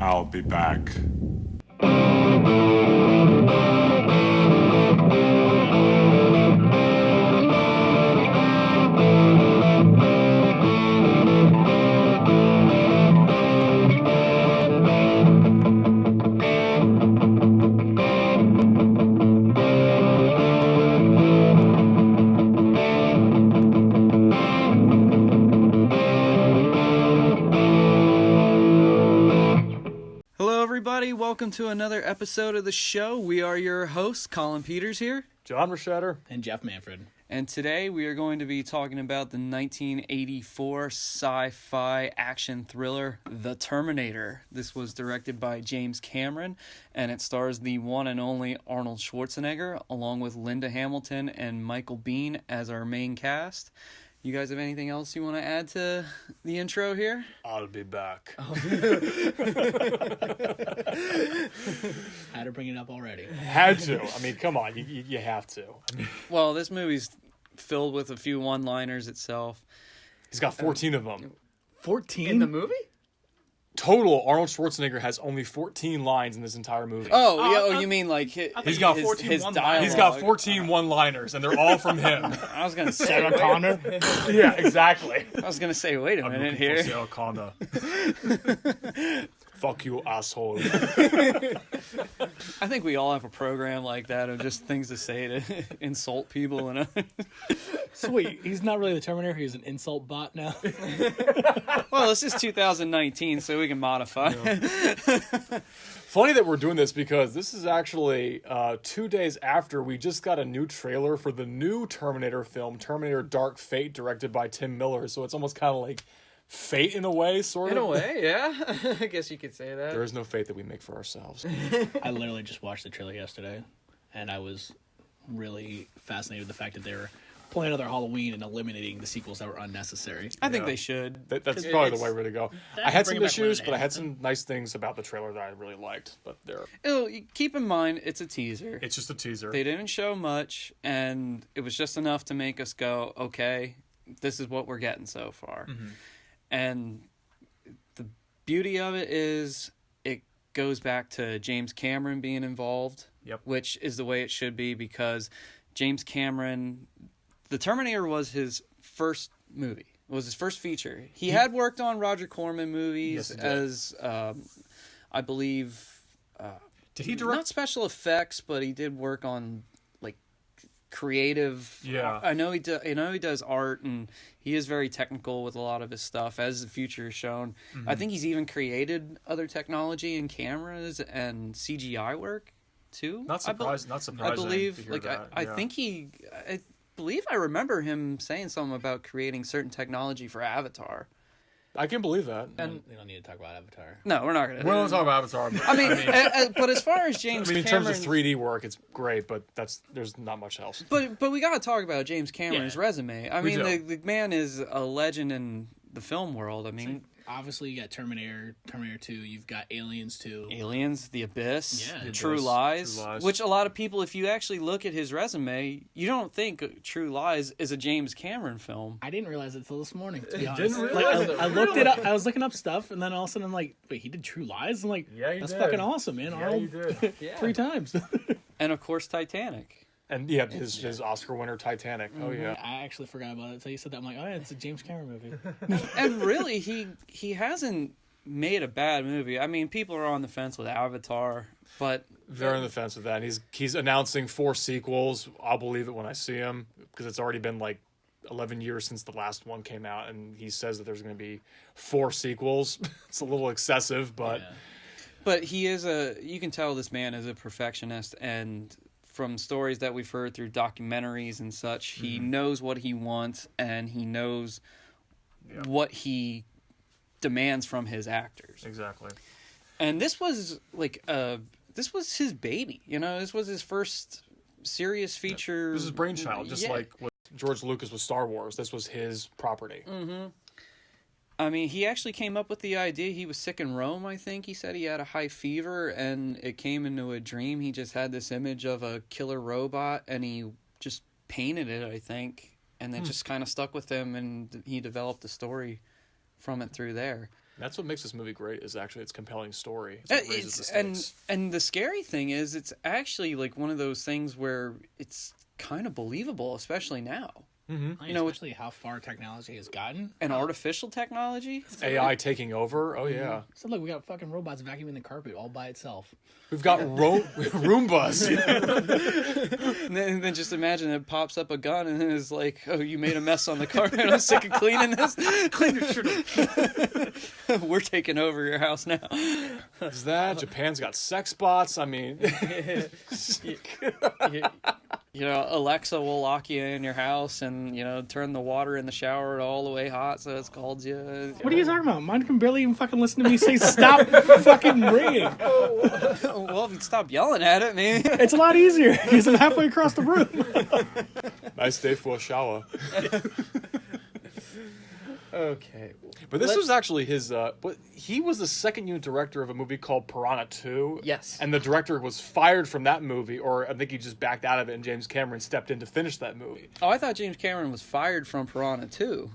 I'll be back. Welcome to another episode of the show. We are your hosts, Colin Peters here. John Rashatter. And Jeff Manfred. And today we are going to be talking about the 1984 sci-fi action thriller, The Terminator. This was directed by James Cameron, and it stars the one and only Arnold Schwarzenegger, along with Linda Hamilton and Michael Biehn as our main cast. You guys have anything else you want to add to the intro here? I'll be back. Had to bring it up already. Had to. I mean, come on. You have to. Well, this movie's filled with a few one-liners itself. He's got 14 of them. 14? In the movie? Total, Arnold Schwarzenegger has only 14 lines in this entire movie. Oh, you mean like he's got 14 his dialogue. He's got 14 one-liners, and they're all from him. I was going to say... Sarah Connor? Yeah, exactly. I was going to say, wait a minute here. Sarah Connor. Fuck you, asshole. I think we all have a program like that of just things to say to insult people. And Sweet. He's not really the Terminator. He's an insult bot now. Well, this is 2019, so we can modify. Funny that we're doing this because this is actually 2 days after we just got a new trailer for the new Terminator film, Terminator Dark Fate, directed by Tim Miller. So it's almost kind of like fate in a way, sort of. In a way, yeah. I guess you could say that. There is no fate that we make for ourselves. I literally just watched the trailer yesterday, and I was really fascinated with the fact that they were playing another Halloween and eliminating the sequels that were unnecessary. I think they should. That's probably the way to go. I had some issues, but I had some nice things about the trailer that I really liked. But Keep in mind, it's a teaser. It's just a teaser. They didn't show much, and it was just enough to make us go, okay, this is what we're getting so far. Mm-hmm. And the beauty of it is it goes back to James Cameron being involved, which is the way it should be, because James Cameron, The Terminator was his first movie. It was his first feature. He had worked on Roger Corman movies as, I believe, did he direct? Not special effects, but he did work on creative. Yeah, I know he does art, and he is very technical with a lot of his stuff, as the future has shown. Mm-hmm. I think he's even created other technology in cameras and CGI work too. Not surprising. I believe, I believe I remember him saying something about creating certain technology for Avatar. I can believe that. And we don't need to talk about Avatar. No, we're not going to. We don't talk about Avatar. But as far as James Cameron... in terms of 3D work, it's great, but there's not much else. But we got to talk about James Cameron's resume. I mean, the man is a legend in the film world. I mean... Obviously, you got Terminator 2, you've got Aliens 2. Aliens, The Abyss, The True Lies, which a lot of people, if you actually look at his resume, you don't think True Lies is a James Cameron film. I didn't realize it until this morning, to be honest. Didn't realize I looked it up, I was looking up stuff, and then all of a sudden I'm like, wait, he did True Lies? I'm like, that's fucking awesome, man. Yeah, Arnold, 3 times. And of course, Titanic. And his Oscar winner Titanic. Mm-hmm. Oh yeah. I actually forgot about it until you said that. I'm like, oh yeah, it's a James Cameron movie. And really, he hasn't made a bad movie. I mean, people are on the fence with Avatar, but they're on the fence with that. He's announcing 4 sequels. I'll believe it when I see him, because it's already been like 11 years since the last one came out, and he says that there's going to be 4 sequels. It's a little excessive, but but he is you can tell this man is a perfectionist, and from stories that we've heard through documentaries and such, he knows what he wants, and he knows what he demands from his actors. Exactly. And this was this was his baby. This was his first serious feature. This is his brainchild, just like what George Lucas with Star Wars. This was his property. Mm-hmm. I mean, he actually came up with the idea. He was sick in Rome, I think. He said he had a high fever, and it came into a dream. He just had this image of a killer robot, and he just painted it, I think. And it just kind of stuck with him, and he developed a story from it through there. That's what makes this movie great, is actually its compelling story. It raises the stakes. And the scary thing is, it's actually like one of those things where it's kind of believable, especially now. Mm-hmm. Especially how far technology has gotten. And artificial technology. AI taking over. Oh, yeah. So look, we got fucking robots vacuuming the carpet all by itself. We've got Roombas. And then just imagine it pops up a gun and it's like, oh, you made a mess on the carpet. I'm sick of cleaning this. Clean your shirt. We're taking over your house now. Is that Japan's got sex bots? I mean, Alexa will lock you in your house and turn the water in the shower all the way hot so it's called you. What are you talking about? Mine can barely even fucking listen to me say stop fucking ringing. Well, if you stop yelling at it, maybe. It's a lot easier because I'm halfway across the room. Nice day for a shower. Okay. But this was actually his, but he was the second unit director of a movie called Piranha 2. Yes. And the director was fired from that movie, or I think he just backed out of it and James Cameron stepped in to finish that movie. Oh, I thought James Cameron was fired from Piranha 2.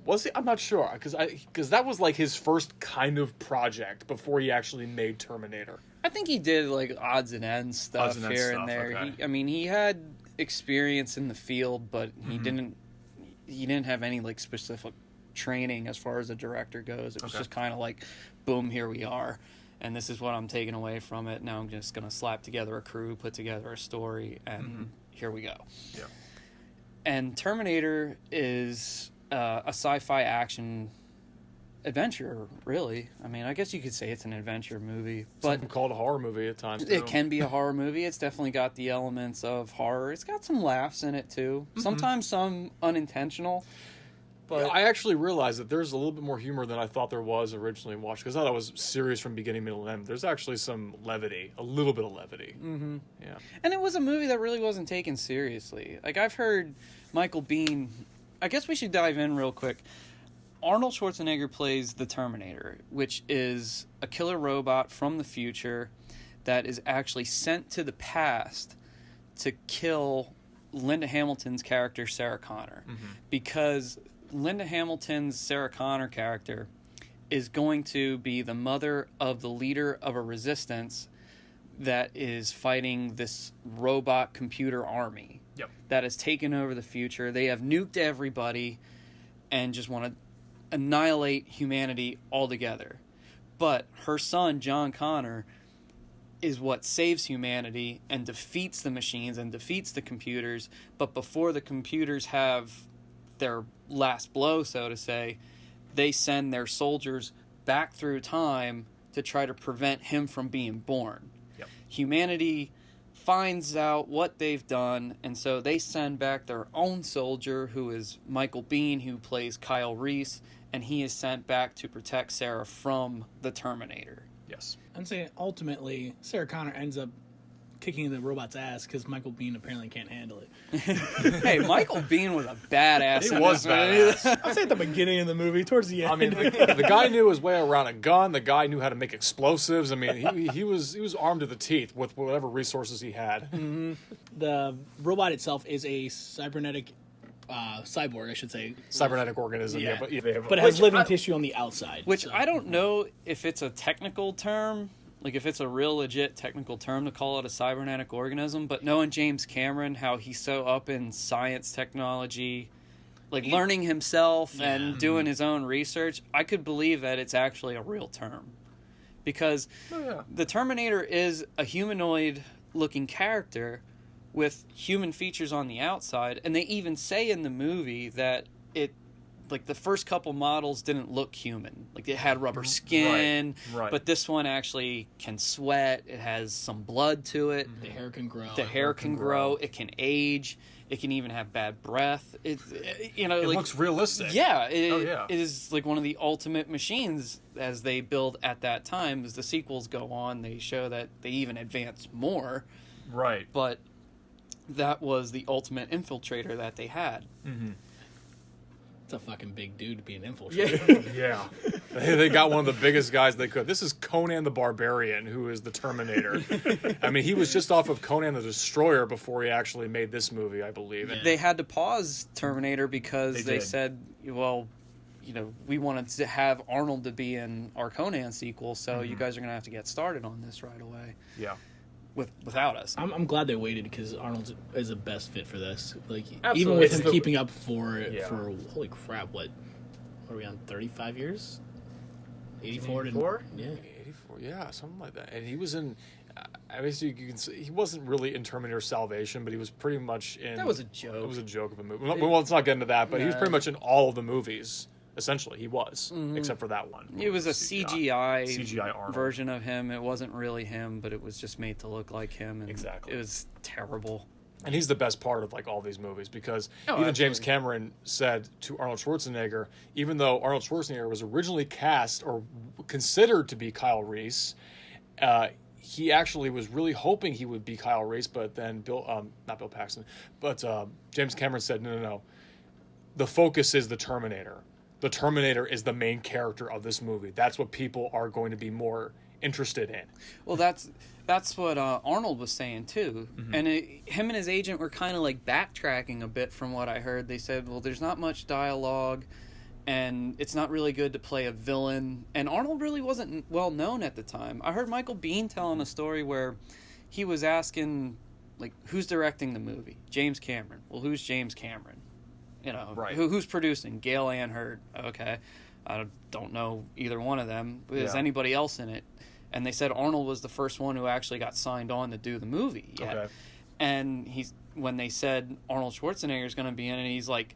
Was he? I'm not sure, because that was like his first kind of project before he actually made Terminator. I think he did like odds and ends stuff here and there. Okay. He had experience in the field, but he didn't have any like specific training as far as a director goes. It was just kind of like, boom, here we are, and this is what I'm taking away from it. Now I'm just gonna slap together a crew, put together a story, and here we go. Yeah. And Terminator is a sci-fi action adventure, really. I guess you could say it's an adventure movie, but some call it a horror movie at times too. It can be a horror movie. It's definitely got the elements of horror. It's got some laughs in it too. Sometimes some unintentional. But I actually realized that there's a little bit more humor than I thought there was originally watched, because I thought it was serious from beginning, middle, and end. There's actually some levity, a little bit of levity. Mm-hmm. Yeah. And it was a movie that really wasn't taken seriously. Like, I've heard Michael Biehn... I guess we should dive in real quick. Arnold Schwarzenegger plays the Terminator, which is a killer robot from the future that is actually sent to the past to kill Linda Hamilton's character, Sarah Connor. Because Linda Hamilton's Sarah Connor character is going to be the mother of the leader of a resistance that is fighting this robot computer army that has taken over the future. They have nuked everybody and just want to annihilate humanity altogether. But her son, John Connor, is what saves humanity and defeats the machines and defeats the computers. But before the computers have their last blow, so to say, they send their soldiers back through time to try to prevent him from being born. Humanity finds out what they've done, and so they send back their own soldier, who is Michael Biehn, who plays Kyle Reese, and he is sent back to protect Sarah from the Terminator. Yes. I'm saying ultimately Sarah Connor ends up kicking the robot's ass because Michael Biehn apparently can't handle it. Hey, Michael Biehn was a badass. He was badass. I'd say at the beginning of the movie, towards the end. The guy knew his way around a gun. The guy knew how to make explosives. He was armed to the teeth with whatever resources he had. The robot itself is a cybernetic cyborg, I should say. Cybernetic organism, but it has living tissue on the outside. Which I don't know if it's a technical term, like if it's a real legit technical term to call it a cybernetic organism, but knowing James Cameron, how he's so up in science, technology, like learning himself and doing his own research, I could believe that it's actually a real term. Because the Terminator is a humanoid-looking character with human features on the outside, and they even say in the movie that like the first couple models didn't look human. Like it had rubber skin, but this one actually can sweat. It has some blood to it. The hair can grow. The hair can grow. It can age. It can even have bad breath. It looks realistic. Yeah, it is like one of the ultimate machines as they build at that time. As the sequels go on, they show that they even advance more. Right. But that was the ultimate infiltrator that they had. Mm-hmm. It's a fucking big dude to be an infiltrator. Yeah. They got one of the biggest guys they could. This is Conan the Barbarian, who is the Terminator. He was just off of Conan the Destroyer before he actually made this movie, I believe. They had to pause Terminator because they said, well, we wanted to have Arnold to be in our Conan sequel, so you guys are going to have to get started on this right away. Yeah. Without us. I'm glad they waited because Arnold is the best fit for this. Like, Absolutely. even with him keeping up for holy crap, what are we on, 35 years? 84? 84? Yeah. 84, yeah, something like that. And he was in, I guess you can say, he wasn't really in Terminator Salvation, but he was pretty much in... That was a joke. It was a joke of a movie. Well, let's not get into that, but he was pretty much in all of the movies. Essentially, he was, except for that one. It was a CGI Arnold version of him. It wasn't really him, but it was just made to look like him. And exactly. It was terrible. And he's the best part of like all these movies because even absolutely. James Cameron said to Arnold Schwarzenegger, even though Arnold Schwarzenegger was originally cast or considered to be Kyle Reese, he actually was really hoping he would be Kyle Reese, but then not Bill Paxton, but James Cameron said, no. The focus is the Terminator. The Terminator is the main character of this movie. That's what people are going to be more interested in. Well, that's what Arnold was saying too, and him and his agent were kind of like backtracking a bit from what I heard. They said, "Well, there's not much dialogue, and it's not really good to play a villain." And Arnold really wasn't well known at the time. I heard Michael Biehn telling a story where he was asking, like, "Who's directing the movie?" James Cameron. Well, who's James Cameron? Right. Who's producing? Gale Ann Hurd. Okay. I don't know either one of them. Is anybody else in it? And they said Arnold was the first one who actually got signed on to do the movie. Yet. Okay. And when they said Arnold Schwarzenegger is going to be in it, he's like,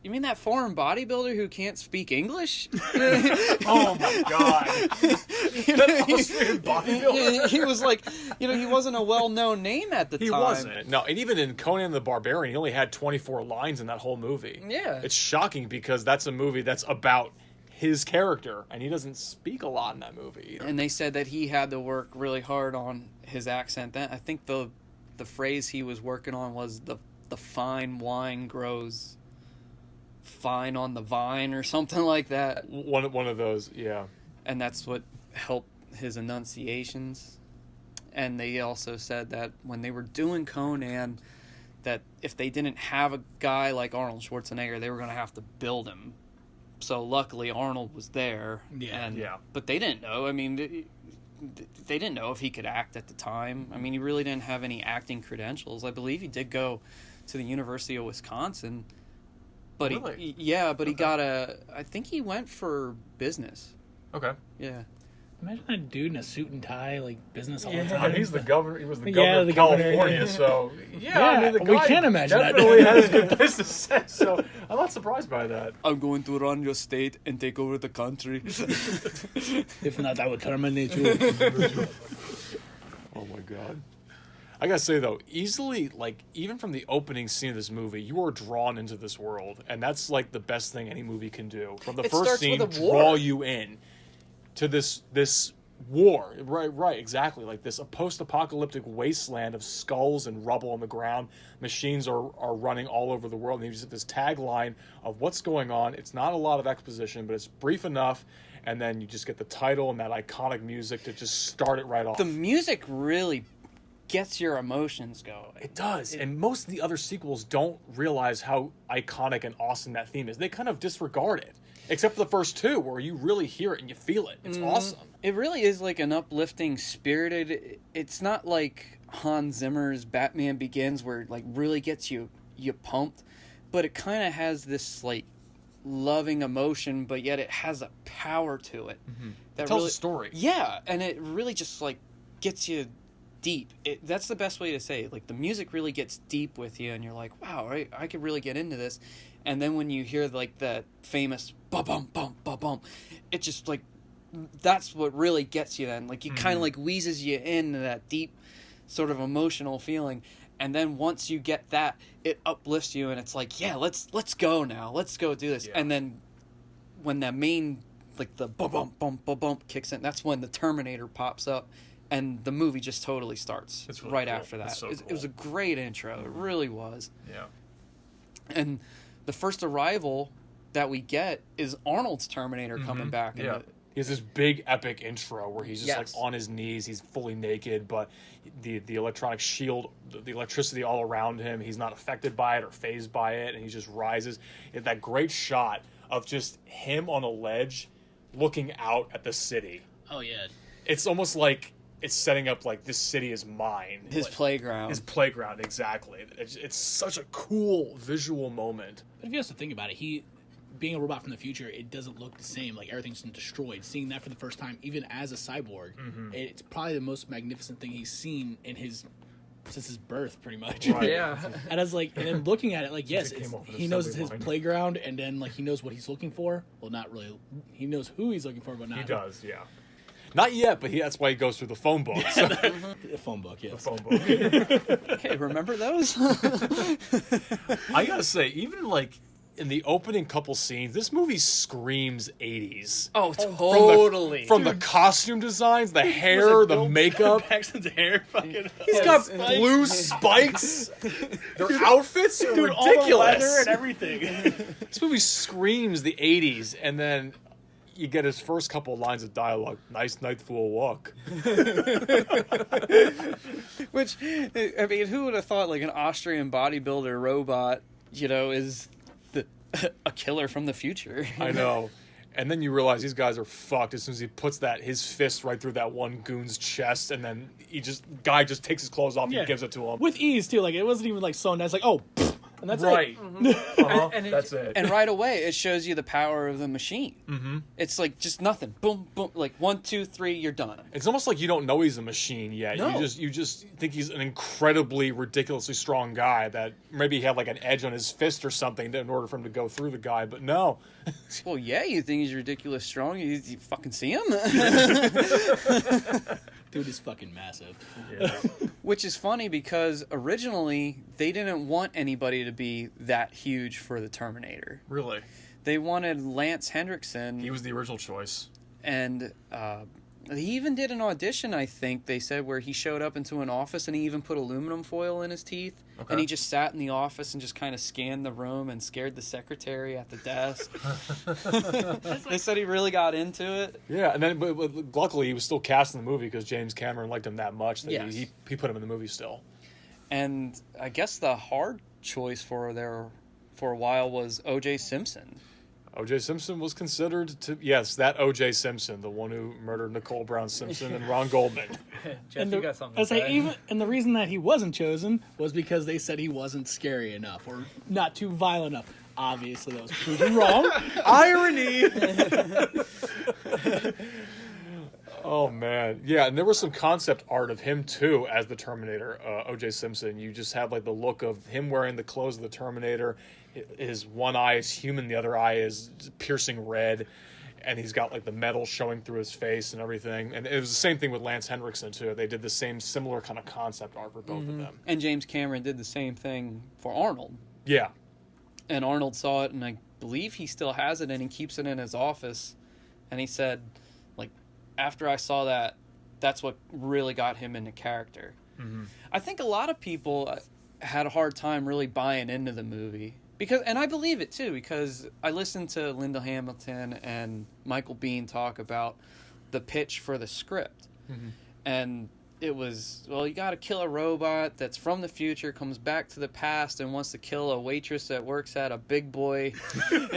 "You mean that foreign bodybuilder who can't speak English?" Oh my god! That Austrian bodybuilder. He was like, he wasn't a well-known name at the time. He wasn't. No, and even in Conan the Barbarian, he only had 24 lines in that whole movie. Yeah. It's shocking because that's a movie that's about his character, and he doesn't speak a lot in that movie either. And they said that he had to work really hard on his accent. I think the phrase he was working on was the fine wine grows fine on the vine or something like that. One of those, yeah. And that's what helped his enunciations. And they also said that when they were doing Conan, that if they didn't have a guy like Arnold Schwarzenegger, they were going to have to build him. So luckily Arnold was there. But they didn't know. I mean, they didn't know if he could act at the time. I mean, he really didn't have any acting credentials. I believe he did go to the University of Wisconsin. But really? He got I think he went for business. Okay. Yeah. Imagine that dude in a suit and tie, like business all the Yeah, time. he's the governor. He was the governor of the California, governor, so Yeah, I mean, the we guy can't imagine that. definitely has good business sense. So I'm not surprised by that. I'm going to run your state and take over the country. If not, I would terminate you. Oh my god. I gotta say though, easily, like, even from the opening scene of this movie, you are drawn into this world, and that's like the best thing any movie can do. From the first scene, draw you in to this war. Right, exactly. Like this post-apocalyptic wasteland of skulls and rubble on the ground. Machines are running all over the world, and you just have this tagline of what's going on. It's not a lot of exposition, but it's brief enough. And then you just get the title and that iconic music to just start it right off. The music really gets your emotions going. It does. And most of the other sequels don't realize how iconic and awesome that theme is. They kind of disregard it. Except for the first two, where you really hear it and you feel it. It's awesome. It really is like an uplifting, spirited... It's not like Hans Zimmer's Batman Begins, where it like really gets you pumped. But it kind of has this like loving emotion, but yet it has a power to it. That It tells really, a story. Yeah, and it really just like gets you deep. That's the best way to say it. Like the music really gets deep with you, and you're like, wow, I could really get into this. And then when you hear like that famous ba-bum, bum, ba-bum, it just like, that's what really gets you then. Like it kind of like wheezes you into that deep sort of emotional feeling. And then once you get that, it uplifts you, and it's like, yeah, let's go now. Let's go do this. Yeah. And then when that main, like the ba-bum, bum, ba-bum kicks in, that's when the Terminator pops up. And the movie just totally starts really right cool. after that. So it was a great intro. It really was. Yeah. And the first arrival that we get is Arnold's Terminator coming back. Yeah. He has this big epic intro where he's just like on his knees. He's fully naked, but the electronic shield, the electricity all around him, he's not affected by it or fazed by it, and he just rises. That great shot of just him on a ledge looking out at the city. Oh, yeah. It's almost like it's setting up like this city is mine. His playground. His playground, exactly. It's such a cool visual moment. But if you have to think about it, being a robot from the future, it doesn't look the same. Like, everything's been destroyed. Seeing that for the first time, even as a cyborg, it's probably the most magnificent thing he's seen since his birth, pretty much. Right. Yeah. And then looking at it, like, yes, came off an he knows it's his assembly line. playground, and then, like, he knows what he's looking for. Well, not really. He knows who he's looking for, but not. He does, yeah. Not yet, but that's why he goes through the phone book. So. The phone book, yes. The phone book. Hey, remember those? I gotta say, even like in the opening couple scenes, this movie screams 80s. Oh, totally. From the costume designs, the hair, the makeup. Paxton's hair, fucking. He's got blue spikes. Their outfits are ridiculous. All the leather and everything. This movie screams the 80s, and then you get his first couple of lines of dialogue. Nice night for a walk. Which, I mean, who would have thought like an Austrian bodybuilder robot, is a killer from the future? I know. And then you realize these guys are fucked as soon as he puts his fist right through that one goon's chest, and then guy just takes his clothes off and gives it to him. With ease, too. Like, it wasn't even, like, so nice. Like, oh, and that's right. it. Uh-huh. And That's it. And right away, it shows you the power of the machine. Mm-hmm. It's like just nothing. Boom, boom. Like 1, 2, 3, you're done. It's almost like you don't know he's a machine yet. No. You just think he's an incredibly, ridiculously strong guy that maybe he had like an edge on his fist or something in order for him to go through the guy. But no. Well, yeah, you think he's ridiculous strong. You fucking see him? Dude is fucking massive. Yeah. Which is funny because originally they didn't want anybody to be that huge for the Terminator. Really? They wanted Lance Henriksen. He was the original choice. And he even did an audition, I think, they said, where he showed up into an office and he even put aluminum foil in his teeth. Okay. And he just sat in the office and just kind of scanned the room and scared the secretary at the desk. They said he really got into it. Yeah, and then but luckily he was still cast in the movie because James Cameron liked him that much that Yes. he put him in the movie still. And I guess the hard choice for a while was O.J. Simpson. O.J. Simpson was considered to... Yes, that O.J. Simpson, the one who murdered Nicole Brown Simpson and Ron Goldman. Jeff, you got something I to say, say? and the reason that he wasn't chosen was because they said he wasn't scary enough or not too violent enough. Obviously, that was proven wrong. Irony! Oh, man. Yeah, and there was some concept art of him, too, as the Terminator, O.J. Simpson. You just have, like, the look of him wearing the clothes of the Terminator. His one eye is human, the other eye is piercing red, and he's got, like, the metal showing through his face and everything. And it was the same thing with Lance Henriksen, too. They did the similar kind of concept art for both of them. And James Cameron did the same thing for Arnold. Yeah. And Arnold saw it, and I believe he still has it, and he keeps it in his office. And he said, like, after I saw that, that's what really got him into character. Mm-hmm. I think a lot of people had a hard time really buying into the movie. And I believe it, too, because I listened to Linda Hamilton and Michael Biehn talk about the pitch for the script. Mm-hmm. And it was, well, you got to kill a robot that's from the future, comes back to the past, and wants to kill a waitress that works at a big boy. Guard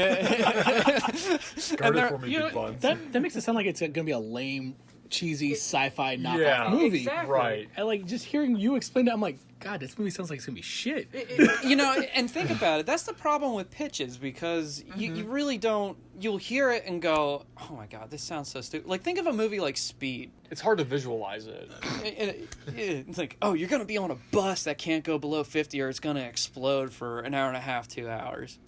it for me, big buns. That makes it sound like it's going to be a lame, cheesy sci-fi knockoff Yeah, movie. exactly. Right. And, like, just hearing you explain it, I'm like, God, this movie sounds like it's going to be shit. And think about it. That's the problem with pitches, because you really don't... You'll hear it and go, oh my God, this sounds so stupid. Like, think of a movie like Speed. It's hard to visualize it. It's like, oh, you're going to be on a bus that can't go below 50 or it's going to explode for an hour and a half, 2 hours.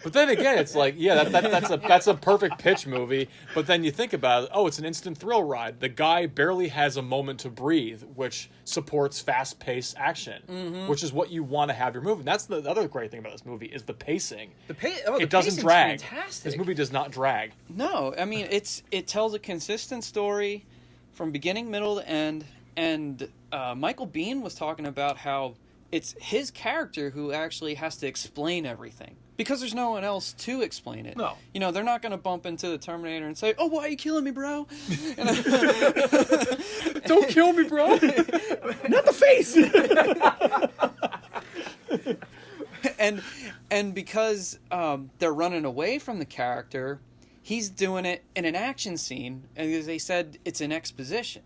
But then again, it's like, yeah, that's a perfect pitch movie. But then you think about it, oh, it's an instant thrill ride. The guy barely has a moment to breathe, which supports fast-paced action, which is what you want to have your movie. And that's the other great thing about this movie is the pacing. It doesn't drag. Fantastic. This movie does not drag. No, I mean, it tells a consistent story from beginning, middle, to end. And Michael Biehn was talking about how it's his character who actually has to explain everything. Because there's no one else to explain it. No. You know, they're not going to bump into the Terminator and say, oh, why are you killing me, bro? Don't kill me, bro. Not the face! and And because they're running away from the character, he's doing it in an action scene, and as they said, it's an exposition.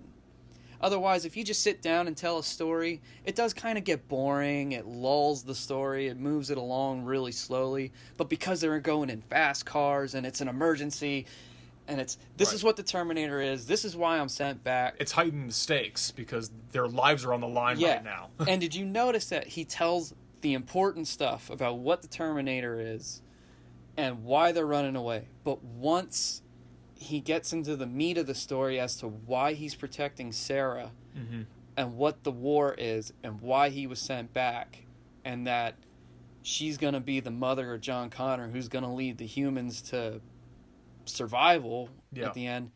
Otherwise, if you just sit down and tell a story, it does kind of get boring. It lulls the story. It moves it along really slowly. But because they're going in fast cars and it's an emergency, and this is what the Terminator is. This is why I'm sent back. It's heightened stakes because their lives are on the line right now. And did you notice that he tells the important stuff about what the Terminator is and why they're running away? But once he gets into the meat of the story as to why he's protecting Sarah and what the war is and why he was sent back, and that she's going to be the mother of John Connor who's going to lead the humans to survival at the end,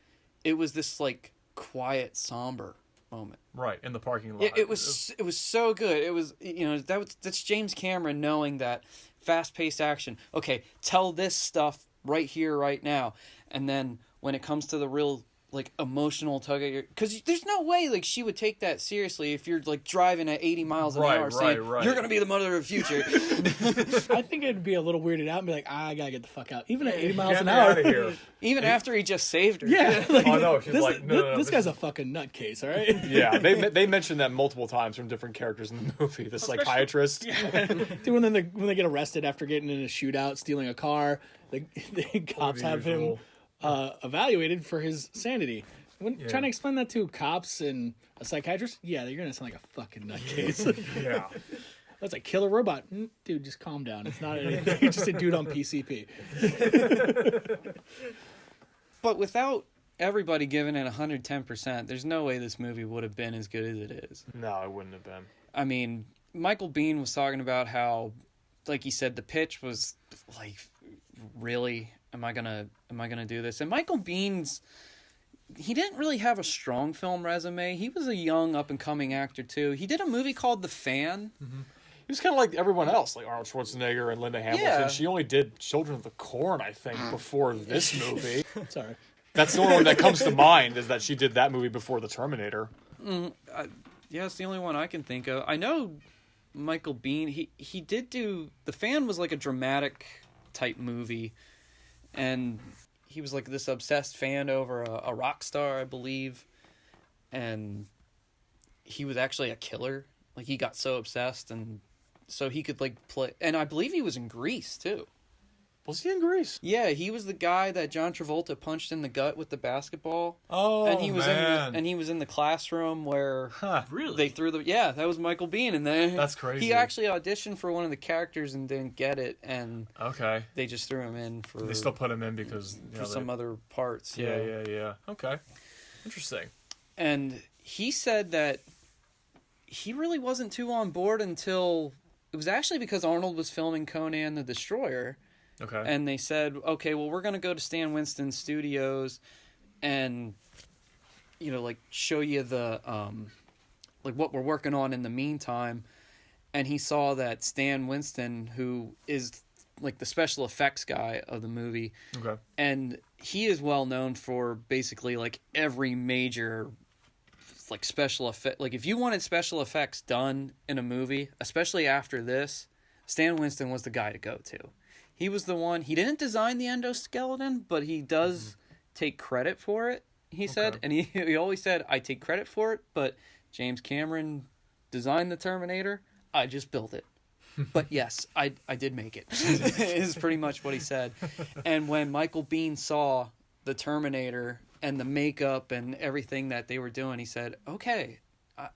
it was this like quiet, somber moment. Right, in the parking lot. It was so good. It was, that's James Cameron knowing that fast-paced action. Okay, tell this stuff right here, right now. And then when it comes to the real like emotional tug at your, because there's no way like she would take that seriously if you're like driving at 80 miles an hour saying you're gonna be the mother of the future. I think it'd be a little weirded out and be like, I gotta get the fuck out, even at 80 miles Get an me hour. out of here. Even after he just saved her. Yeah, like, Oh no, she's like, no, this guy's a fucking nutcase, all right? Yeah, they mentioned that multiple times from different characters in the movie. The psychiatrist. Dude, when they get arrested after getting in a shootout, stealing a car, the cops have him evaluated for his sanity. Trying to explain that to cops and a psychiatrist, you're gonna sound like a fucking nutcase. Yeah. That's like kill a robot. Dude, just calm down. It's not anything. You're just a dude on PCP. But without everybody giving it 110%, there's no way this movie would have been as good as it is. No, it wouldn't have been. I mean, Michael Biehn was talking about how, like he said, the pitch was like, really, am I gonna do this? And Michael Bihn's, he didn't really have a strong film resume. He was a young up-and-coming actor, too. He did a movie called The Fan. Mm-hmm. He was kind of like everyone else, like Arnold Schwarzenegger and Linda Hamilton. Yeah. She only did Children of the Corn, I think, before this movie. Sorry. That's the only one that comes to mind, is that she did that movie before The Terminator. Yeah, it's the only one I can think of. I know Michael Biehn, he did do... The Fan was like a dramatic type movie, and he was like this obsessed fan over a rock star, I believe, and he was actually a killer. Like, he got so obsessed, and so he could like play, and I believe he was in Grease too. Was he in Grease? Yeah, he was the guy that John Travolta punched in the gut with the basketball. Oh, and he was man. he was in the classroom where Really? they threw the that was Michael Biehn, and then That's crazy. he actually auditioned for one of the characters and didn't get it, and Okay. they just threw him in for They still put him in because for some other parts. Yeah. Okay. Interesting. And he said that he really wasn't too on board until it was actually because Arnold was filming Conan the Destroyer. Okay. And they said, okay, well, we're going to go to Stan Winston's studios and, like, show you the, like, what we're working on in the meantime. And he saw that Stan Winston, who is, like, the special effects guy of the movie. Okay. And he is well known for basically, like, every major, like, special effect. Like, if you wanted special effects done in a movie, especially after this, Stan Winston was the guy to go to. He was the one. He didn't design the endoskeleton, but he does take credit for it, he said. And he always said, I take credit for it, but James Cameron designed the Terminator. I just built it. But yes, I did make it. Is pretty much what he said. And when Michael Biehn saw the Terminator and the makeup and everything that they were doing, he said, okay,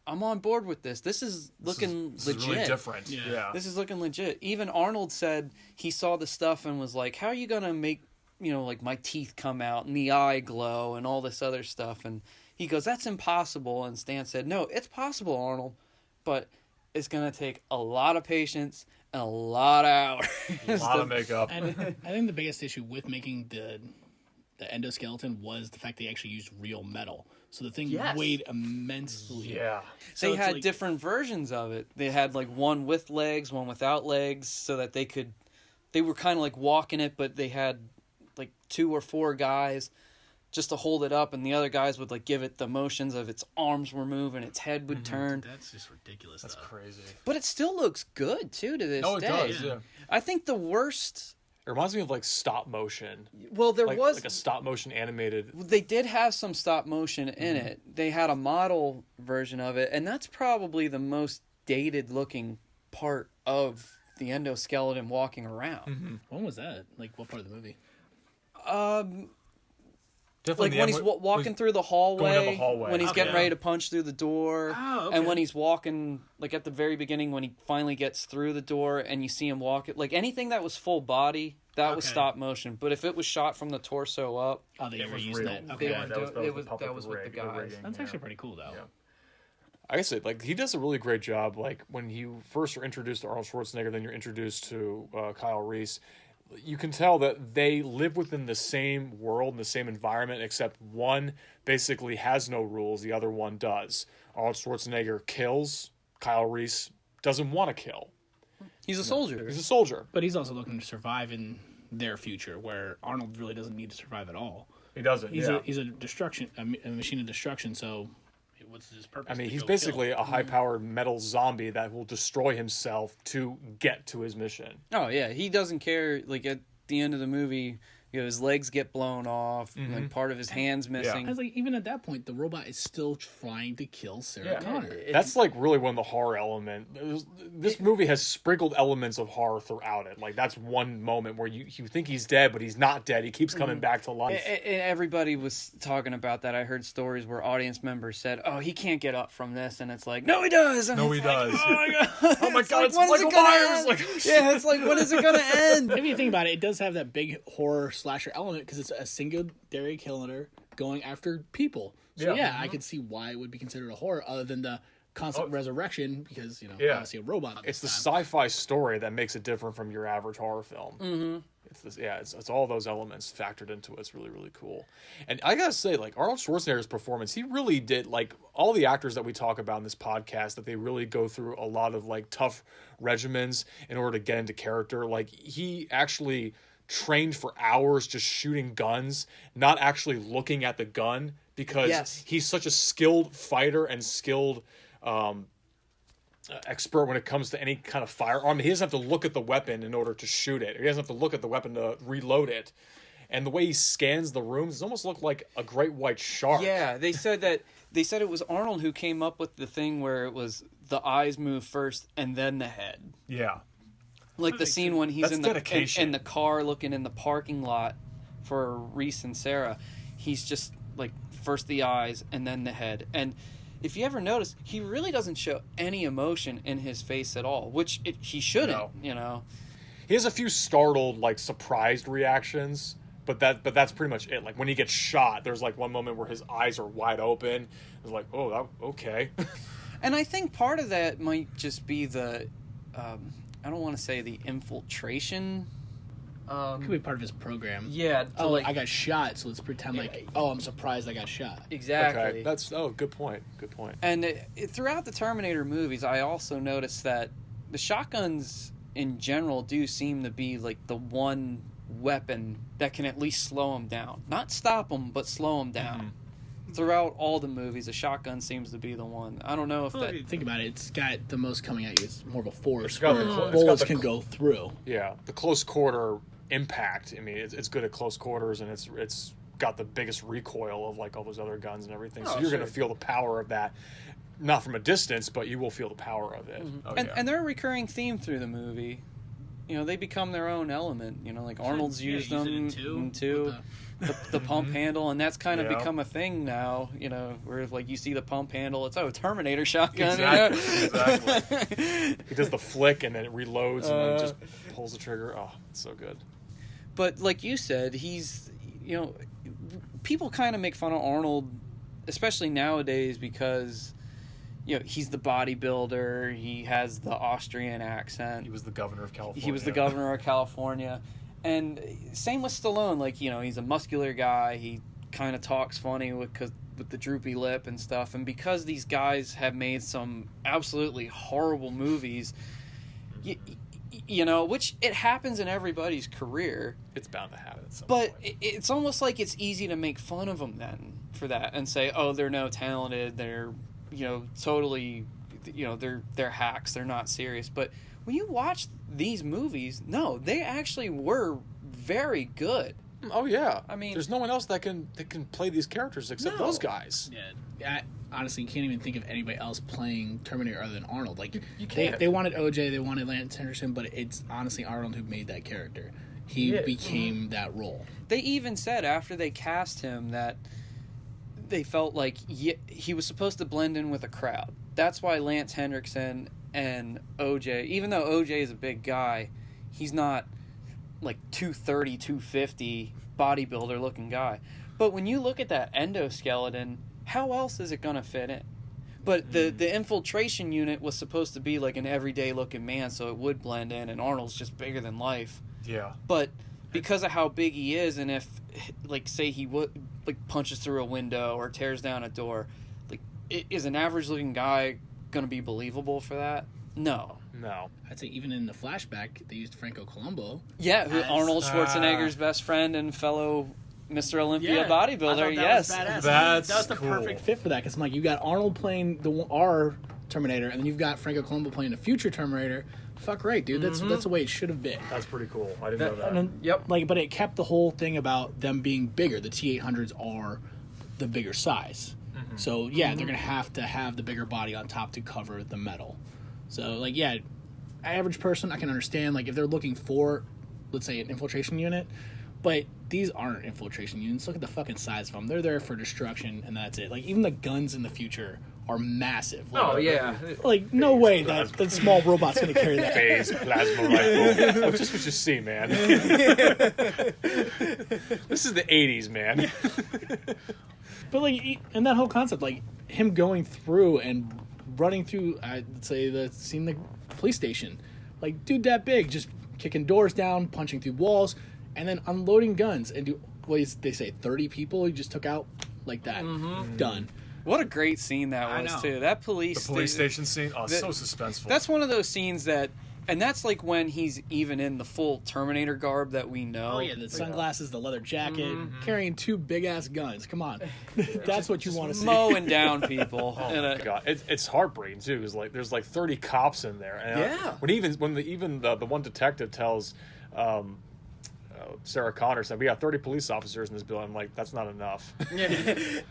I'm on board with this. This is looking legit. This is really different. Yeah. This is looking legit. Even Arnold said he saw the stuff and was like, how are you going to make, like my teeth come out and the eye glow and all this other stuff? And he goes, that's impossible. And Stan said, no, it's possible, Arnold, but it's going to take a lot of patience and a lot of hours. A lot of makeup. And I think the biggest issue with making the endoskeleton was the fact they actually used real metal. So the thing weighed immensely. Yeah. So they had different versions of it. They had like one with legs, one without legs, so that they were kind of like walking it, but they had like 2 or 4 guys just to hold it up, and the other guys would like give it the motions of its arms were moving, its head would turn. That's just ridiculous. That's crazy. But it still looks good too to this day. Oh, it does. Yeah. I think the worst. It reminds me of like stop motion. Well, there was like a stop motion animated. They did have some stop motion in it. They had a model version of it, and that's probably the most dated looking part of the endoskeleton walking around. When was that? Like, what part of the movie? Definitely Like when he's walking through the hallway, going down the hallway. when he's getting ready to punch through the door, and when he's walking, like at the very beginning when he finally gets through the door and you see him walk, like anything that was full body, that was stop motion. But if it was shot from the torso up, They were using real. that. they Okay. weren't doing- that was with the guys. That's actually pretty cool, though. Yeah. I guess like he does a really great job. Like when you first are introduced to Arnold Schwarzenegger, then you're introduced to Kyle Reese. You can tell that they live within the same world and the same environment, except one basically has no rules, the other one does. Arnold Schwarzenegger kills, Kyle Reese doesn't want to kill. He's a soldier. He's a soldier. But he's also looking to survive in their future, where Arnold really doesn't need to survive at all. He doesn't. He's a destruction, a machine of destruction. So, what's his purpose? I mean, To he's go basically kill? a high-powered metal zombie that will destroy himself to get to his mission. Oh yeah, he doesn't care. Like at the end of the movie, you know, his legs get blown off, like part of his hands missing. I was like, even at that point, the robot is still trying to kill Sarah Connor. That's like really one of the horror element. This movie has sprinkled elements of horror throughout it. Like that's one moment where you think he's dead, but he's not dead. He keeps coming back to life. And everybody was talking about that. I heard stories where audience members said, "Oh, he can't get up from this," and it's like, "No, he does." And No, it's he like, does. Oh my god! Oh my god! It's when's Michael it gonna Myers. end? Like, yeah, it's like, when is it gonna end? If you think about it, it does have that big horror slasher element because it's a singular killer going after people. So I could see why it would be considered a horror, other than the constant resurrection, because obviously a robot. It's the sci-fi story that makes it different from your average horror film. Mm-hmm. It's this, it's all those elements factored into it. It's really, really cool. And I gotta say, like Arnold Schwarzenegger's performance, he really did, like all the actors that we talk about in this podcast, that they really go through a lot of like tough regimens in order to get into character. Like he actually trained for hours just shooting guns, not actually looking at the gun, because he's such a skilled fighter and skilled expert when it comes to any kind of firearm. He doesn't have to look at the weapon in order to shoot it. He doesn't have to look at the weapon to reload it. And the way he scans the rooms, it almost looked like a great white shark. Yeah, they said it was Arnold who came up with the thing where it was the eyes move first and then the head. Yeah. Like the scene when he's That's in the dedication. in the car looking in the parking lot for Reese and Sarah. He's just like first the eyes and then the head. And if you ever notice, he really doesn't show any emotion in his face at all, which he shouldn't. No. You know, He has a few startled, like surprised reactions, but that's pretty much it. Like when he gets shot, there's like one moment where his eyes are wide open. It's like, oh, okay. and I think part of that might just be the. I don't want to say the infiltration. Could be part of his program. Yeah. I got shot, so let's pretend I'm surprised I got shot. Exactly. Okay, that's good point. Good point. And throughout the Terminator movies, I also noticed that the shotguns in general do seem to be like the one weapon that can at least slow them down. Not stop them, but slow them down. Mm-hmm. Throughout all the movies, a shotgun seems to be the one. I don't know if that... Think about it. It's got the most coming at you. It's more of a force. got Where the bullets can go through. Yeah, the close quarter impact. I mean, it's good at close quarters, and it's got the biggest recoil of like all those other guns and everything. So you're going to feel the power of that, not from a distance, but you will feel the power of it. Mm-hmm. And they're a recurring theme through the movie. You know, they become their own element. You know, like Arnold's used them in two. The pump handle, and that's kind of become a thing now, you know, where like you see the pump handle, it's Terminator shotgun. Exactly. He does the flick and then it reloads and then just pulls the trigger. Oh, it's so good. But like you said, he's, you know, people kind of make fun of Arnold, especially nowadays, because, you know, he's the bodybuilder, he has the Austrian accent. He was the governor of California. He was the governor of California. And same with Stallone, like, you know, he's a muscular guy. He kind of talks funny with the droopy lip and stuff. And because these guys have made some absolutely horrible movies, You know, which it happens in everybody's career. It's bound to happen at some But point. it's almost like it's easy to make fun of them then for that and say, oh, they're no talented. They're, totally, they're hacks. They're not serious. But when you watch these movies, no, they actually were very good. Oh yeah, I mean, there's no one else that can play these characters except those guys. Yeah, honestly, you can't even think of anybody else playing Terminator other than Arnold. Like you can't. They wanted OJ, they wanted Lance Henderson, but it's honestly Arnold who made that character. He became that role. They even said after they cast him that they felt like he was supposed to blend in with a crowd. That's why Lance Henriksen and OJ, even though OJ is a big guy, he's not like 230, 250 bodybuilder looking guy. But when you look at that endoskeleton, how else is it going to fit in? But the infiltration unit was supposed to be like an everyday looking man, so it would blend in, and Arnold's just bigger than life. Yeah. But because of how big he is, and if, like, say he would punches through a window or tears down a door, like, is an average looking guy going to be believable for that? No. I'd say even in the flashback, they used Franco Columbo. Yeah, Arnold Schwarzenegger's best friend and fellow Mr. Olympia bodybuilder. Yes, that was the cool. Perfect fit for that, because you got Arnold playing our Terminator, and then you've got Franco Columbo playing the future Terminator. Fuck right, dude. That's the way it should have been. That's pretty cool. I didn't know that. Yep. But it kept the whole thing about them being bigger. The T-800s are the bigger size. So, they're going to have the bigger body on top to cover the metal. So, average person, I can understand, if they're looking for, let's say, an infiltration unit, but these aren't infiltration units. Look at the fucking size of them. They're there for destruction, and that's it. Even the guns in the future are massive. No way that small robot's going to carry that. Phase plasma rifle. Just what you see, man. This is the 80s, man. But, and that whole concept, him going through and running through, I'd say, the police station. Dude that big, just kicking doors down, punching through walls, and then unloading guns. And they say 30 people he just took out like that. Done. What a great scene that was, too. That police station scene, so suspenseful. That's one of those scenes that, and that's when he's even in the full Terminator garb that we know. Oh, yeah, the sunglasses, the leather jacket, carrying two big-ass guns. Come on. That's what you want to see. Mowing down people. Oh, my God. It's heartbreaking, too, because, there's, 30 cops in there. And, when the one detective tells Sarah Connor said, we got 30 police officers in this building. I'm like, that's not enough.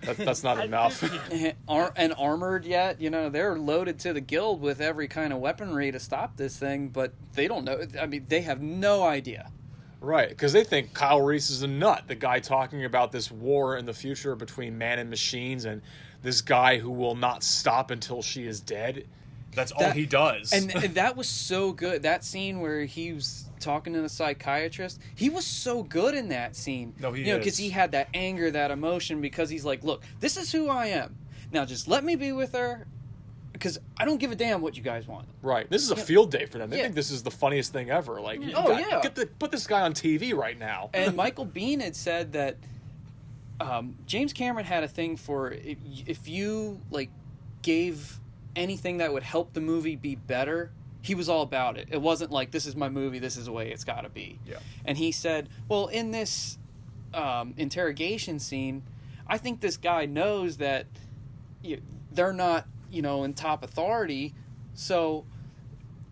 that's not enough. And armored yet, they're loaded to the gild with every kind of weaponry to stop this thing, but they don't know. I mean, they have no idea. Right, because they think Kyle Reese is a nut, the guy talking about this war in the future between man and machines, and this guy who will not stop until she is dead. That's all he does. And that was so good. That scene where he was talking to the psychiatrist, he was so good in that scene. No, he is. Because he had that anger, that emotion, because he's like, look, this is who I am. Now just let me be with her, because I don't give a damn what you guys want. Right. This is a field day for them. They think this is the funniest thing ever. Put this guy on TV right now. And Michael Biehn had said that James Cameron had a thing for if you, gave anything that would help the movie be better, he was all about it. It wasn't like, this is my movie, this is the way it's got to be. Yeah. And he said, well, in this interrogation scene, I think this guy knows that they're not, in top authority, so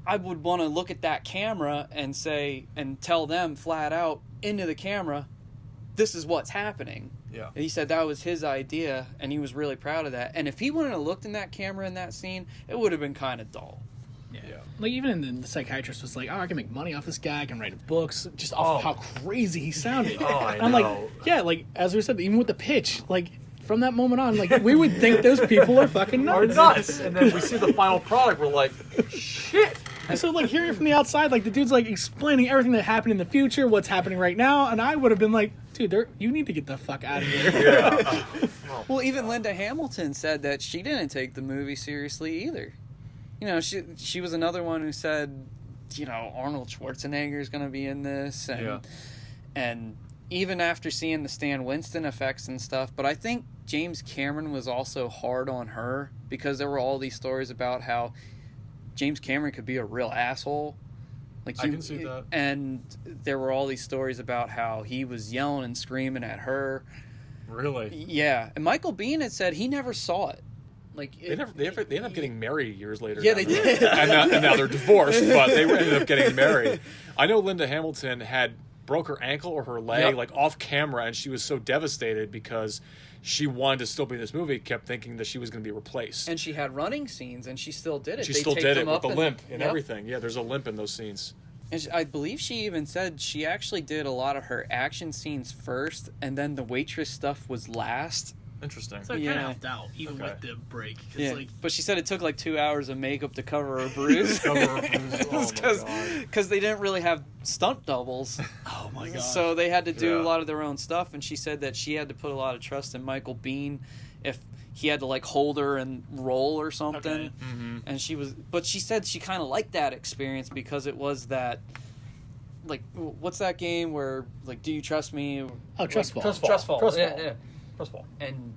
I would want to look at that camera and say, and tell them flat out into the camera, this is what's happening. Yeah. And he said that was his idea, and he was really proud of that. And if he wouldn't have looked in that camera in that scene, it would have been kind of dull. Yeah. Even in the psychiatrist was like, I can make money off this guy, I can write books, just off how crazy he sounded. I know. I'm as we said, even with the pitch, from that moment on, we would think those people are fucking nuts. Are nuts. And then we see the final product, we're like, shit. And so, hearing it from the outside, the dude's, explaining everything that happened in the future, what's happening right now, and I would have been like, dude, you need to get the fuck out of here. Yeah. Well, even Linda Hamilton said that she didn't take the movie seriously either. She was another one who said, Arnold Schwarzenegger is going to be in this, and even after seeing the Stan Winston effects and stuff, but I think James Cameron was also hard on her because there were all these stories about how James Cameron could be a real asshole Like I can see that. And there were all these stories about how he was yelling and screaming at her. Really? Yeah, and Michael Biehn had said he never saw it. Like they ended up getting married years later. Yeah, they did. And now they're divorced, but they ended up getting married. I know Linda Hamilton broke her ankle or her leg like off camera, and she was so devastated because she wanted to still be in this movie, kept thinking that she was going to be replaced. And she had running scenes, and she still did it. She still did it with the limp and everything. Yeah, there's a limp in those scenes. And I believe she even said she actually did a lot of her action scenes first, and then the waitress stuff was last. Interesting. So it kind of helped out, even with the break. Yeah. But she said it took like 2 hours of makeup to cover her bruise. Because they didn't really have stunt doubles. Oh my god. So they had to do a lot of their own stuff, and she said that she had to put a lot of trust in Michael Biehn if he had to like hold her and roll or something. Okay. Mm-hmm. And but she said she kind of liked that experience because it was that, like, what's that game where, like, do you trust me? Oh, Trustfall. Trustfall. Yeah. Trustfall. And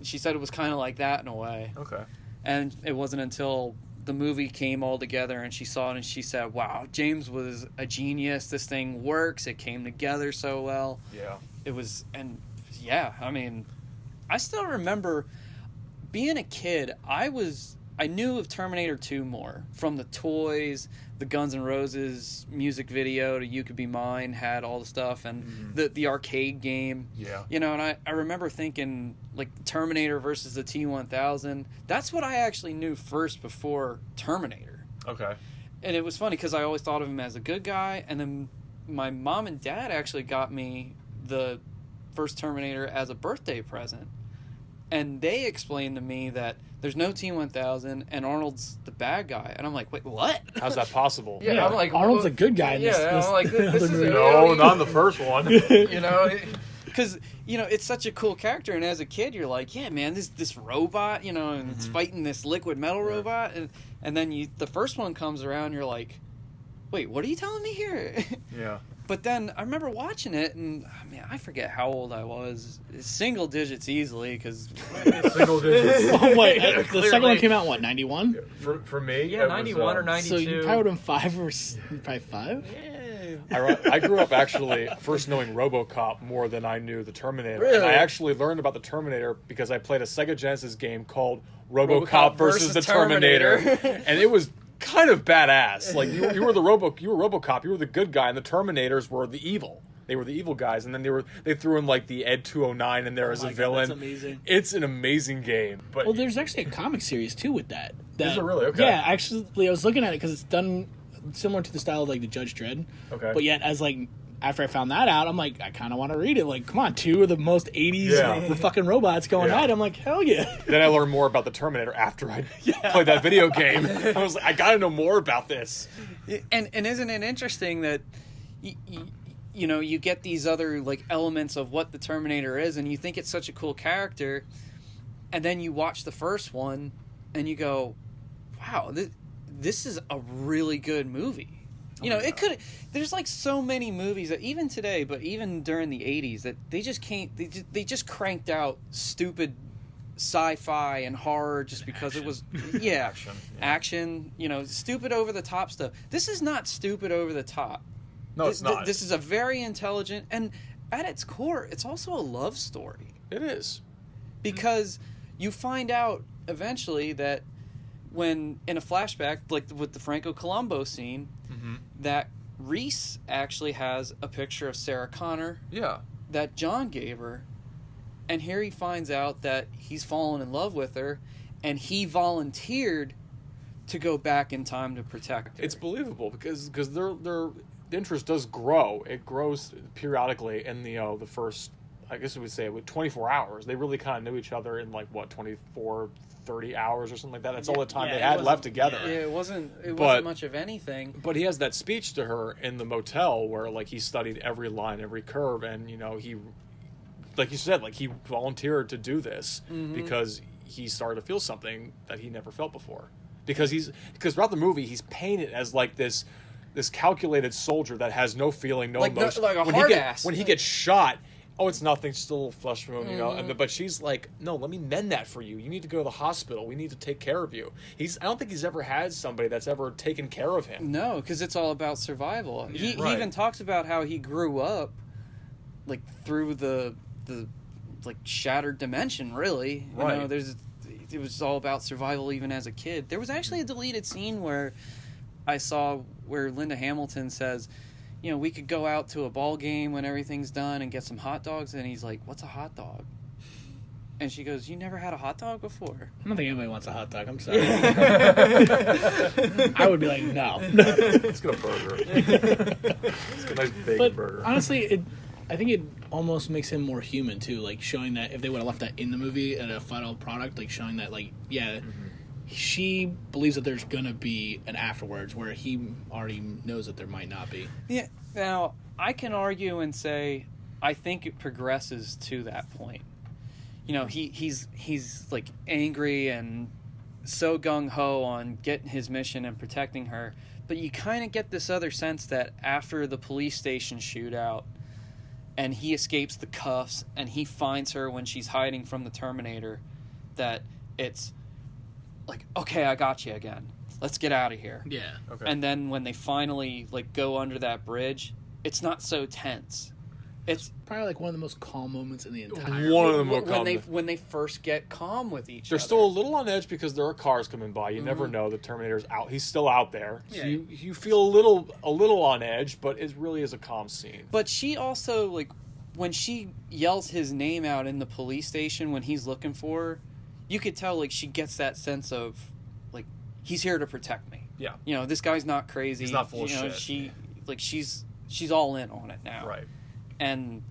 she said it was kind of like that in a way. Okay. And it wasn't until the movie came all together and she saw it and she said, wow, James was a genius. This thing works. It came together so well. Yeah. It was, and yeah, I mean, I still remember being a kid, I knew of Terminator 2 more. From the toys, the Guns N' Roses music video to You Could Be Mine had all the stuff, and the arcade game. Yeah. You know, and I remember thinking, like, Terminator versus the T-1000. That's what I actually knew first before Terminator. Okay. And it was funny because I always thought of him as a good guy, and then my mom and dad actually got me the first Terminator as a birthday present. And they explained to me that there's no T-1000 and Arnold's the bad guy. And I'm like, wait, what? How's that possible? Yeah, I'm like, Arnold's a good guy in this. I'm like, this is No, not in the first one. You know, because, you know, it's such a cool character. And as a kid, you're like, yeah, man, this robot, you know, and it's fighting this liquid metal robot. And then the first one comes around, you're like, wait, what are you telling me here? Yeah. But then I remember watching it, and I forget how old I was. Single digits easily, because Single digits. Oh, wait, the second one came out, what, 91? For me, yeah, 91 or 92. So you probably would have been 5 or probably 5? Yeah. I grew up actually first knowing RoboCop more than I knew the Terminator. Really? And I actually learned about the Terminator because I played a Sega Genesis game called RoboCop versus the Terminator. And it was kind of badass. Like you were RoboCop, you were the good guy, and the Terminators were the evil. They were the evil guys, and then they threw in like the Ed 209 in there as a villain. That's amazing. It's an amazing game. But Well, there's actually a comic series too with that. Is it really? Okay. Yeah, actually, I was looking at it because it's done similar to the style of like the Judge Dredd. Okay. But yet, as like after I found that out, I'm like, I kind of want to read it. Like, come on, 2 of the most 80s fucking robots going at it. I'm like, hell yeah. Then I learned more about the Terminator after I played that video game. I was like, I got to know more about this. And isn't it interesting that you know, you get these other like elements of what the Terminator is, and you think it's such a cool character, and then you watch the first one, and you go, "Wow, this is a really good movie." You know, it could. There's like so many movies that even today, but even during the '80s, that they just can't. They just cranked out stupid sci-fi and horror just because it was action. You know, stupid over the top stuff. This is not stupid over the top. No, it's not. This is a very intelligent, and at its core, it's also a love story. It is. Because you find out eventually that when, in a flashback, like with the Franco Colombo scene, that Reese actually has a picture of Sarah Connor that John gave her, and here he finds out that he's fallen in love with her, and he volunteered to go back in time to protect her. It's believable because their interest does grow. It grows periodically in the first, I guess we would say, with 24 hours. They really kind of knew each other in like what 24, 30 hours or something like that. That's all the time they had left together. Yeah, it wasn't much of anything. But he has that speech to her in the motel where like he studied every line, every curve, and you know he, like you said, like he volunteered to do this because he started to feel something that he never felt before. Because throughout the movie he's painted as like this calculated soldier that has no feeling, no emotion. like a hard ass. When he gets shot, oh, it's nothing, just a little flesh wound, you know. But she's like, no, let me mend that for you. You need to go to the hospital. We need to take care of you. I don't think he's ever had somebody that's ever taken care of him. No, because it's all about survival. Yeah. He even talks about how he grew up, like, through the like, shattered dimension, really. You know, it was all about survival even as a kid. There was actually a deleted scene where I saw where Linda Hamilton says, you know, we could go out to a ball game when everything's done and get some hot dogs. And he's like, what's a hot dog? And she goes, you never had a hot dog before? I don't think anybody wants a hot dog. I'm sorry. I would be like, no. Let's get a burger. Let's get a nice big burger. Honestly, I think it almost makes him more human, too. Like, showing that if they would have left that in the movie and a final product, like, showing that, like, yeah, she believes that there's going to be an afterwards where he already knows that there might not be. Yeah. Now, I can argue and say I think it progresses to that point. You know, he's like angry and so gung-ho on getting his mission and protecting her, but you kind of get this other sense that after the police station shootout and he escapes the cuffs and he finds her when she's hiding from the Terminator, that it's like, okay, I got you again. Let's get out of here. Yeah. Okay. And then when they finally like go under that bridge, it's not so tense. It's probably like one of the most calm moments in the entire one of the more calm. when they first get calm with each other. They're still a little on edge because there are cars coming by. You never know. The Terminator's out. He's still out there. So Yeah. you feel a little on edge, but it really is a calm scene. But she also, like, when she yells his name out in the police station when he's looking for her, you could tell, like, she gets that sense of, like, he's here to protect me. Yeah. You know, this guy's not crazy. He's not full of shit. She's all in on it now. Right. And,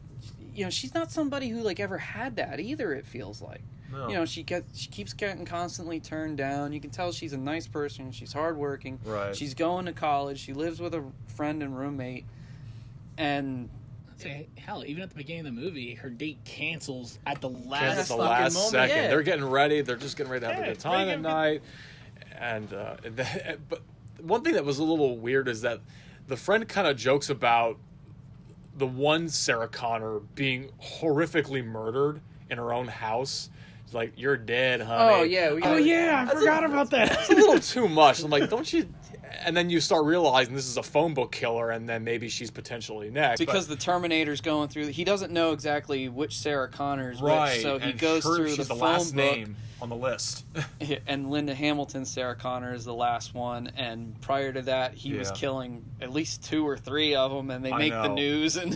you know, she's not somebody who, like, ever had that either, it feels like. No. You know, she keeps getting constantly turned down. You can tell she's a nice person. She's hardworking. Right. She's going to college. She lives with a friend and roommate. And Say, hell, even at the beginning of the movie, her date cancels at the At last the fucking last moment. second. Yeah. They're getting ready. They're just getting ready to have a Yeah, good time at night. And but one thing that was a little weird is that the friend kind of jokes about the one Sarah Connor being horrifically murdered in her own house. It's like, you're dead, honey. oh yeah, I forgot about that. It's a little too much. I'm like, don't you? And then you start realizing this is a phone book killer, and then maybe she's potentially next. because the Terminator's going through. He doesn't know exactly which Sarah Connor's which, so he goes through the phone last book. name on the list. And Linda Hamilton's Sarah Connor is the last one, and prior to that, he was Yeah. killing at least 2 or 3 of them, and they I make the know. news, and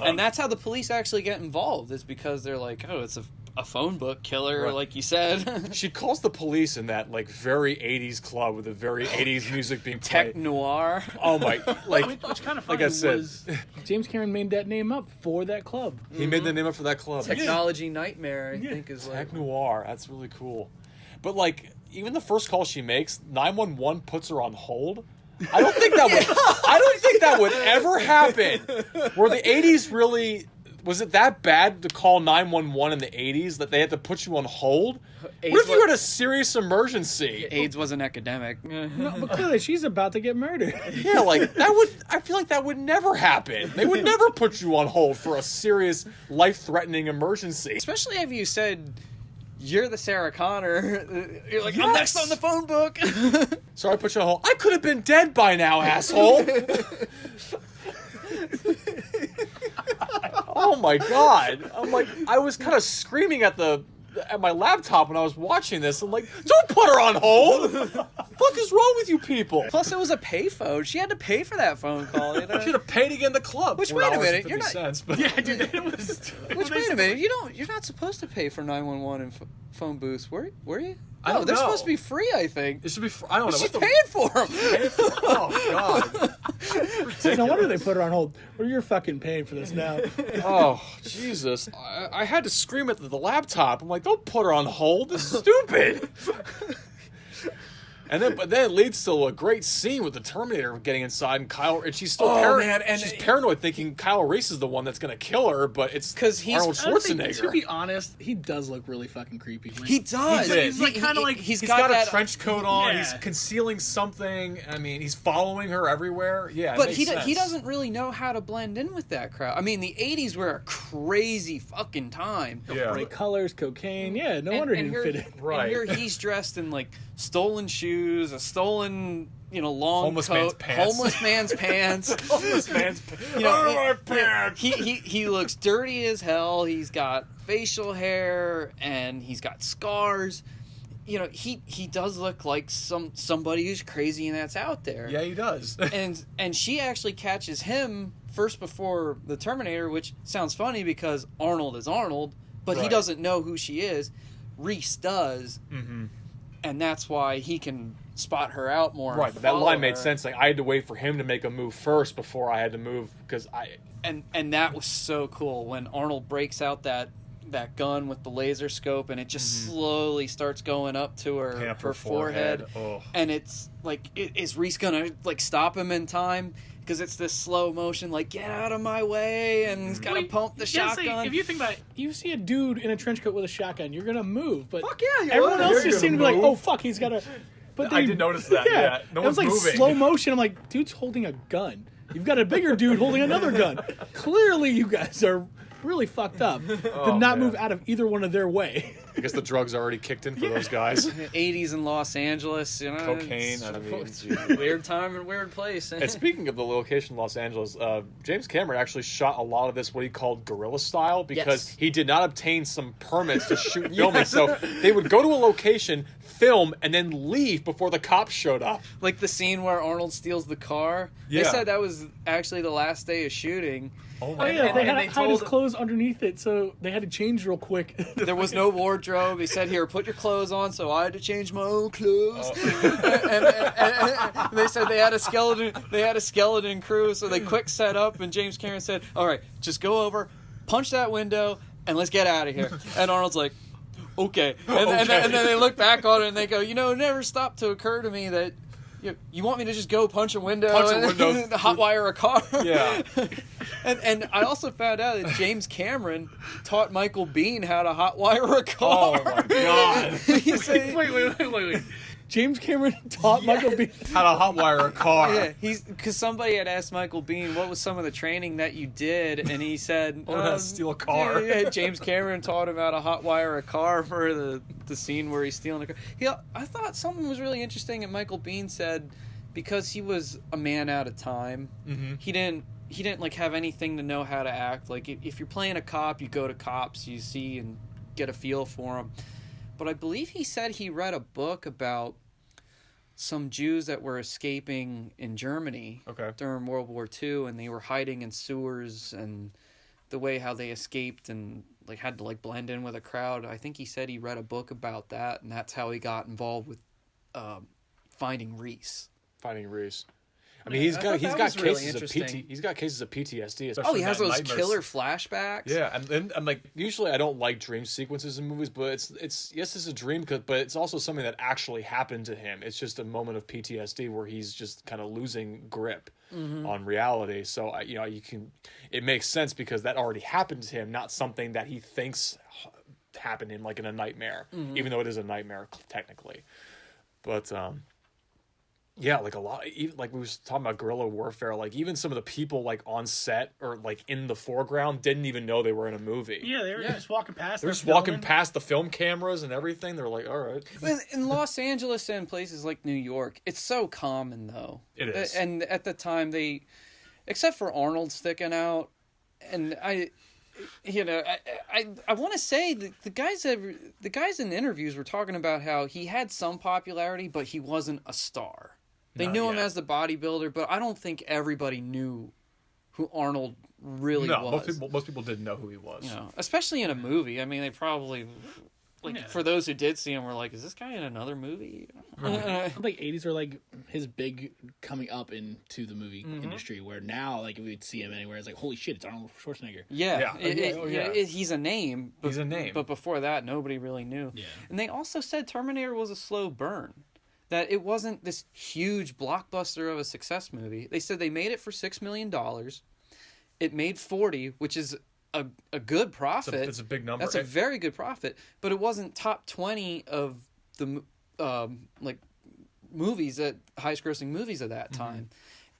and that's how the police actually get involved. Is because they're like, oh, it's a phone book killer, Right. like you said. She calls the police in that like very 80s club with the very 80s music being Tech played. noir. Oh my! Like Which kind of like funny I said, was James Cameron made that name up for that club. he made the name up for that club. Technology nightmare, I think is like. Tech noir. That's really cool. But like, even the first call she makes, 911 puts her on hold. I don't think that would. I don't think that would ever happen. Were the 80s really? Was it that bad to call 911 in the 80s that they had to put you on hold? What if you had a serious emergency? AIDS was an epidemic. No, but clearly she's about to get murdered. Yeah, like that would. I feel like that would never happen. They would never put you on hold for a serious, life-threatening emergency. Especially if you said you're the Sarah Connor. You're like, I'm next on the phone book. Sorry, I put you on hold. I could have been dead by now, asshole. Oh my god! I'm like, I was kind of screaming at my laptop when I was watching this. I'm like, don't put her on hold. What the fuck is wrong with you people? Plus, it was a payphone. She had to pay for that phone call. You know? Should have paid to get in the club. Which, wait a minute, you're not. Cents, but Yeah, dude, it was. Which, wait a minute, you're not supposed to pay for 911 and phone booths, were you? I don't they're know. supposed to be free, I think. It should be. I don't know. She's What's paying for them. Oh god. No wonder they put her on hold. Well, you're fucking paying for this now. Oh Jesus! I had to scream at the laptop. I'm like, don't put her on hold. This is stupid. But then it leads to a great scene with the Terminator getting inside and she's still she's paranoid, thinking Kyle Reese is the one that's going to kill her, but it's because he's Arnold Schwarzenegger. To be honest, he does look really fucking creepy. He does. He's like kind of like he's got a trench coat on. Yeah. He's concealing something. I mean, he's following her everywhere. Yeah, but he doesn't really know how to blend in with that crowd. I mean, the '80s were a crazy fucking time. Yeah. Bright colors, cocaine. Yeah, no wonder he didn't fit in. Right. And here he's dressed in like stolen shoes, a stolen, long homeless coat, homeless man's pants. Homeless man's pants. My pants. He looks dirty as hell. He's got facial hair and he's got scars. He does look like somebody who's crazy and that's out there. Yeah, he does. and she actually catches him first before the Terminator, which sounds funny because Arnold is Arnold, but he doesn't know who she is. Reese does. Mm-hmm. And that's why he can spot her out more. Right, but that line made sense. Like, I had to wait for him to make a move first before I had to move because And that was so cool when Arnold breaks out that gun with the laser scope and it just slowly starts going up to her forehead. Oh. And it's like, is Reese gonna like stop him in time? Because it's this slow motion, like, get out of my way, and he's got to pump the shotgun. If you think about it, you see a dude in a trench coat with a shotgun, you're going to move. But fuck yeah, everyone else just seemed to be like, oh, fuck, he's got to... But I did notice that, yeah. No one's moving. It was like slow motion. I'm like, dude's holding a gun. You've got a bigger dude holding another gun. Clearly, you guys are really fucked up. Did not move out of either one of their way. I guess the drugs already kicked in for those guys. 80s in Los Angeles, cocaine. It's weird time and weird place. And speaking of the location, Los Angeles, James Cameron actually shot a lot of this what he called guerrilla style because he did not obtain some permits to shoot filming. So they would go to a location, film, and then leave before the cops showed up. Like the scene where Arnold steals the car. Yeah. They said that was actually the last day of shooting. Oh yeah, they had to hide his clothes underneath it, so they had to change real quick. There was no wardrobe. He said, "Here, put your clothes on." So I had to change my own clothes. And they said they had a skeleton crew, so they quick set up. And James Cameron said, "All right, just go over, punch that window, and let's get out of here." And Arnold's like, "Okay." And then they look back on it and they go, it never stopped to occur to me that. You want me to just go punch a window and hotwire a car? Yeah. and I also found out that James Cameron taught Michael Biehn how to hotwire a car. Oh my god! Wait. James Cameron taught Michael Biehn how to hotwire a car. Yeah, because somebody had asked Michael Biehn what was some of the training that you did, and he said, how to steal a car. Yeah, James Cameron taught him how to hotwire a car for the scene where he's stealing a car. I thought something was really interesting, and Michael Biehn said because he was a man out of time, he didn't like have anything to know how to act. Like if you're playing a cop, you go to cops, you see and get a feel for them. But I believe he said he read a book about some Jews that were escaping in Germany during World War II, and they were hiding in sewers, and the way how they escaped and like had to like blend in with a crowd. I think he said he read a book about that, and that's how he got involved with finding Reese. I mean, he's got cases of PTSD. Oh, he has those killer flashbacks. Yeah, and like usually I don't like dream sequences in movies, but it's yes, it's a dream, but it's also something that actually happened to him. It's just a moment of PTSD where he's just kind of losing grip on reality. So it makes sense because that already happened to him, not something that he thinks happened to him like in a nightmare, even though it is a nightmare technically. But yeah, like a lot, even like we was talking about guerrilla warfare, like even some of the people like on set or like in the foreground didn't even know they were in a movie. Yeah, they were just walking past. They're just walking past the film cameras and everything. They're like, all right. In Los Angeles and places like New York, it's so common though. It is. And at the time they, except for Arnold sticking out, and I want to say that the guys in interviews were talking about how he had some popularity, but he wasn't a star. They knew him as the bodybuilder, but I don't think everybody knew who Arnold really was. Most people didn't know who he was. Especially in a movie. I mean, they probably for those who did see him were like, is this guy in another movie? I think 80s were like his big coming up into the movie industry, where now like if we'd see him anywhere, it's like, holy shit, it's Arnold Schwarzenegger. He's a name. He's a name. But before that, nobody really knew. Yeah. And they also said Terminator was a slow burn. that it wasn't this huge blockbuster of a success movie. They said they made it for $6 million. It made 40, which is a good profit. It's a big number. That's a very good profit, but it wasn't top 20 of the like movies at highest grossing movies at that time.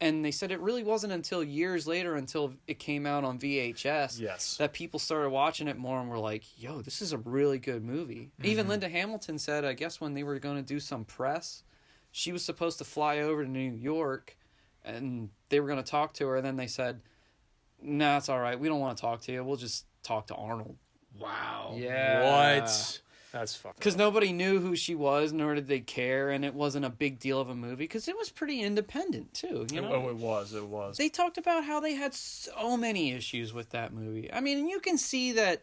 And they said it really wasn't until years later, until it came out on VHS, that people started watching it more and were like, yo, this is a really good movie. Even Linda Hamilton said, I guess when they were going to do some press, she was supposed to fly over to New York and they were going to talk to her. And then they said, nah, it's all right. We don't want to talk to you. We'll just talk to Arnold. Wow. Yeah. What? That's fucking. Because nobody knew who she was, nor did they care, and it wasn't a big deal of a movie because it was pretty independent too. You know, It was. They talked about how they had so many issues with that movie. I mean, you can see that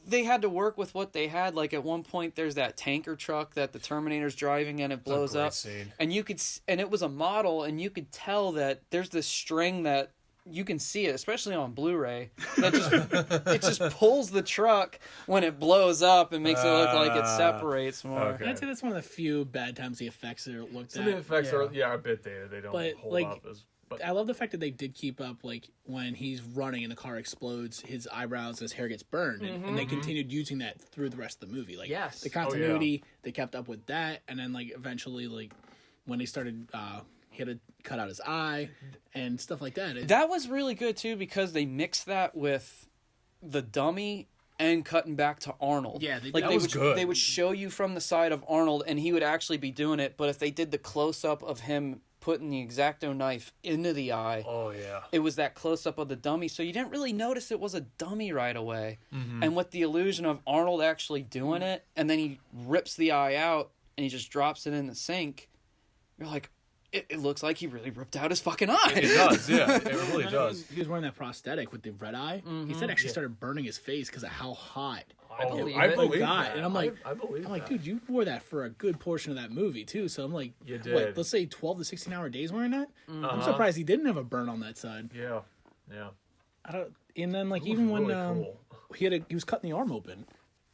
they had to work with what they had. Like at one point, there's that tanker truck that the Terminator's driving, and it blows up, and it was a model, and you could tell that there's this string that. You can see it, especially on Blu-ray. That it just pulls the truck when it blows up and makes it look like it separates more. Okay. I'd say that's one of the few bad times the effects are looked Some of the at. effects are a bit dated. They don't hold up as. But I love the fact that they did keep up, like when he's running and the car explodes, his eyebrows, his hair gets burned, and they continued using that through the rest of the movie. Like the continuity, they kept up with that, and then like eventually, like when they started. He had to cut out his eye and stuff like that. That was really good, too, because they mixed that with the dummy and cutting back to Arnold. Yeah, that was good. They would show you from the side of Arnold, and he would actually be doing it, but if they did the close-up of him putting the X-Acto knife into the eye, it was that close-up of the dummy, so you didn't really notice it was a dummy right away. And with the illusion of Arnold actually doing it, and then he rips the eye out, and he just drops it in the sink, you're like, it looks like he really ripped out his fucking eye. It does, yeah. It really does. He was wearing that prosthetic with the red eye. He said actually started burning his face because of how hot. I believe that. And I'm like, I believe that. Dude, you wore that for a good portion of that movie too. So I'm like, you did. What, let's say 12 to 16-hour days wearing that. I'm surprised he didn't have a burn on that side. Yeah. And then like even when cool. he was cutting the arm open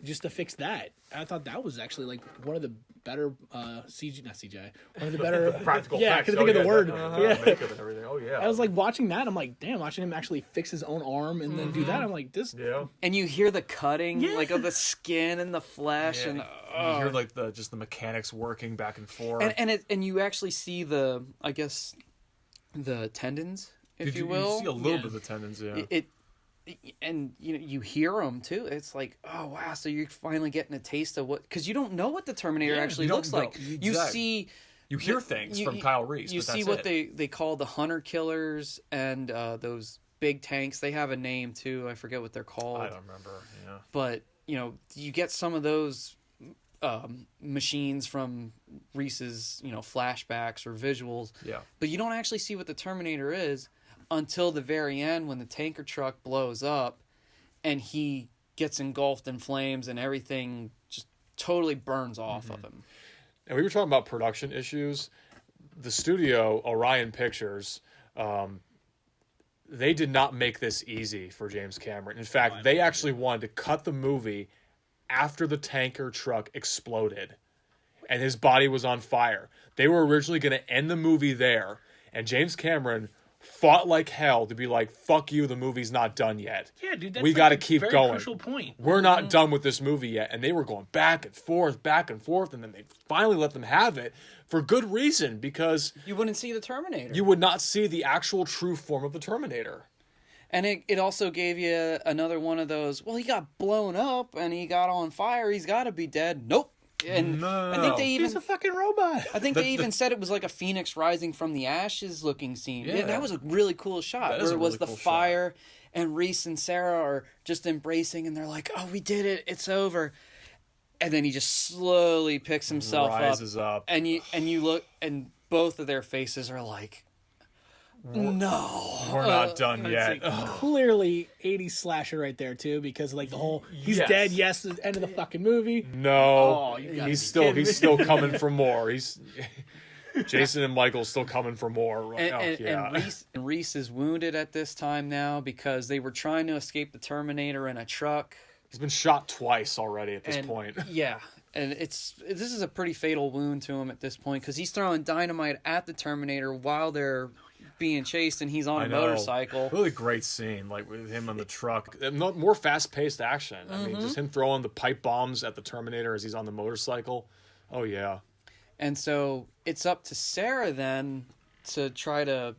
just to fix that. I thought that was actually like one of the better not CGI, one of the better practical. Yeah, I couldn't think of the word. Makeup and everything. Oh yeah. I was like watching that. I'm like, damn, watching him actually fix his own arm and then do that. I'm like, this. Yeah. And you hear the cutting, like of the skin and the flesh, and you hear like the mechanics working back and forth. And you actually see the tendons, if you will. You see a little bit of the tendons. Yeah. And you hear them too. It's like, oh wow! So you're finally getting a taste of what, because you don't know what the Terminator actually looks like. Exactly. You hear things from Kyle Reese. You see what they call the hunter killers and those big tanks. They have a name too. I forget what they're called. I don't remember. Yeah. But you get some of those machines from Reese's flashbacks or visuals. Yeah. But you don't actually see what the Terminator is until the very end when the tanker truck blows up and he gets engulfed in flames and everything just totally burns off of him. And we were talking about production issues. The studio, Orion Pictures, they did not make this easy for James Cameron. In fact, they actually wanted to cut the movie after the tanker truck exploded and his body was on fire. They were originally going to end the movie there, and James Cameron fought like hell to be like, fuck you, the movie's not done yet. Yeah, dude, that's we got to keep very going. Crucial point. We're not done with this movie yet. And they were going back and forth, and then they finally let them have it for good reason, because you wouldn't see the Terminator. You would not see the actual true form of the Terminator. And it also gave you another one of those, well, he got blown up and he got on fire, he's got to be dead. Nope. And no. I think they even, he's a fucking robot. I think they even said it was like a phoenix rising from the ashes looking scene. Yeah, that was a really cool shot. Where it was the fire and Reese and Sarah are just embracing and they're like, oh, we did it, it's over. And then he just slowly picks himself up. And you look, and both of their faces are like, no, we're not done yet. Clearly 80s slasher right there too, because like the whole he's dead, yes, the end of the fucking movie. No, he's still coming for more. Jason and Michael's still coming for more. And Reese is wounded at this time now because they were trying to escape the Terminator in a truck. He's been shot twice already at this point. Yeah, And this is a pretty fatal wound to him at this point because he's throwing dynamite at the Terminator while they're being chased, and he's on a motorcycle. Really great scene, like with him on the truck. More fast-paced action. I mean, just him throwing the pipe bombs at the Terminator as he's on the motorcycle. Oh, yeah. And so it's up to Sarah then to try to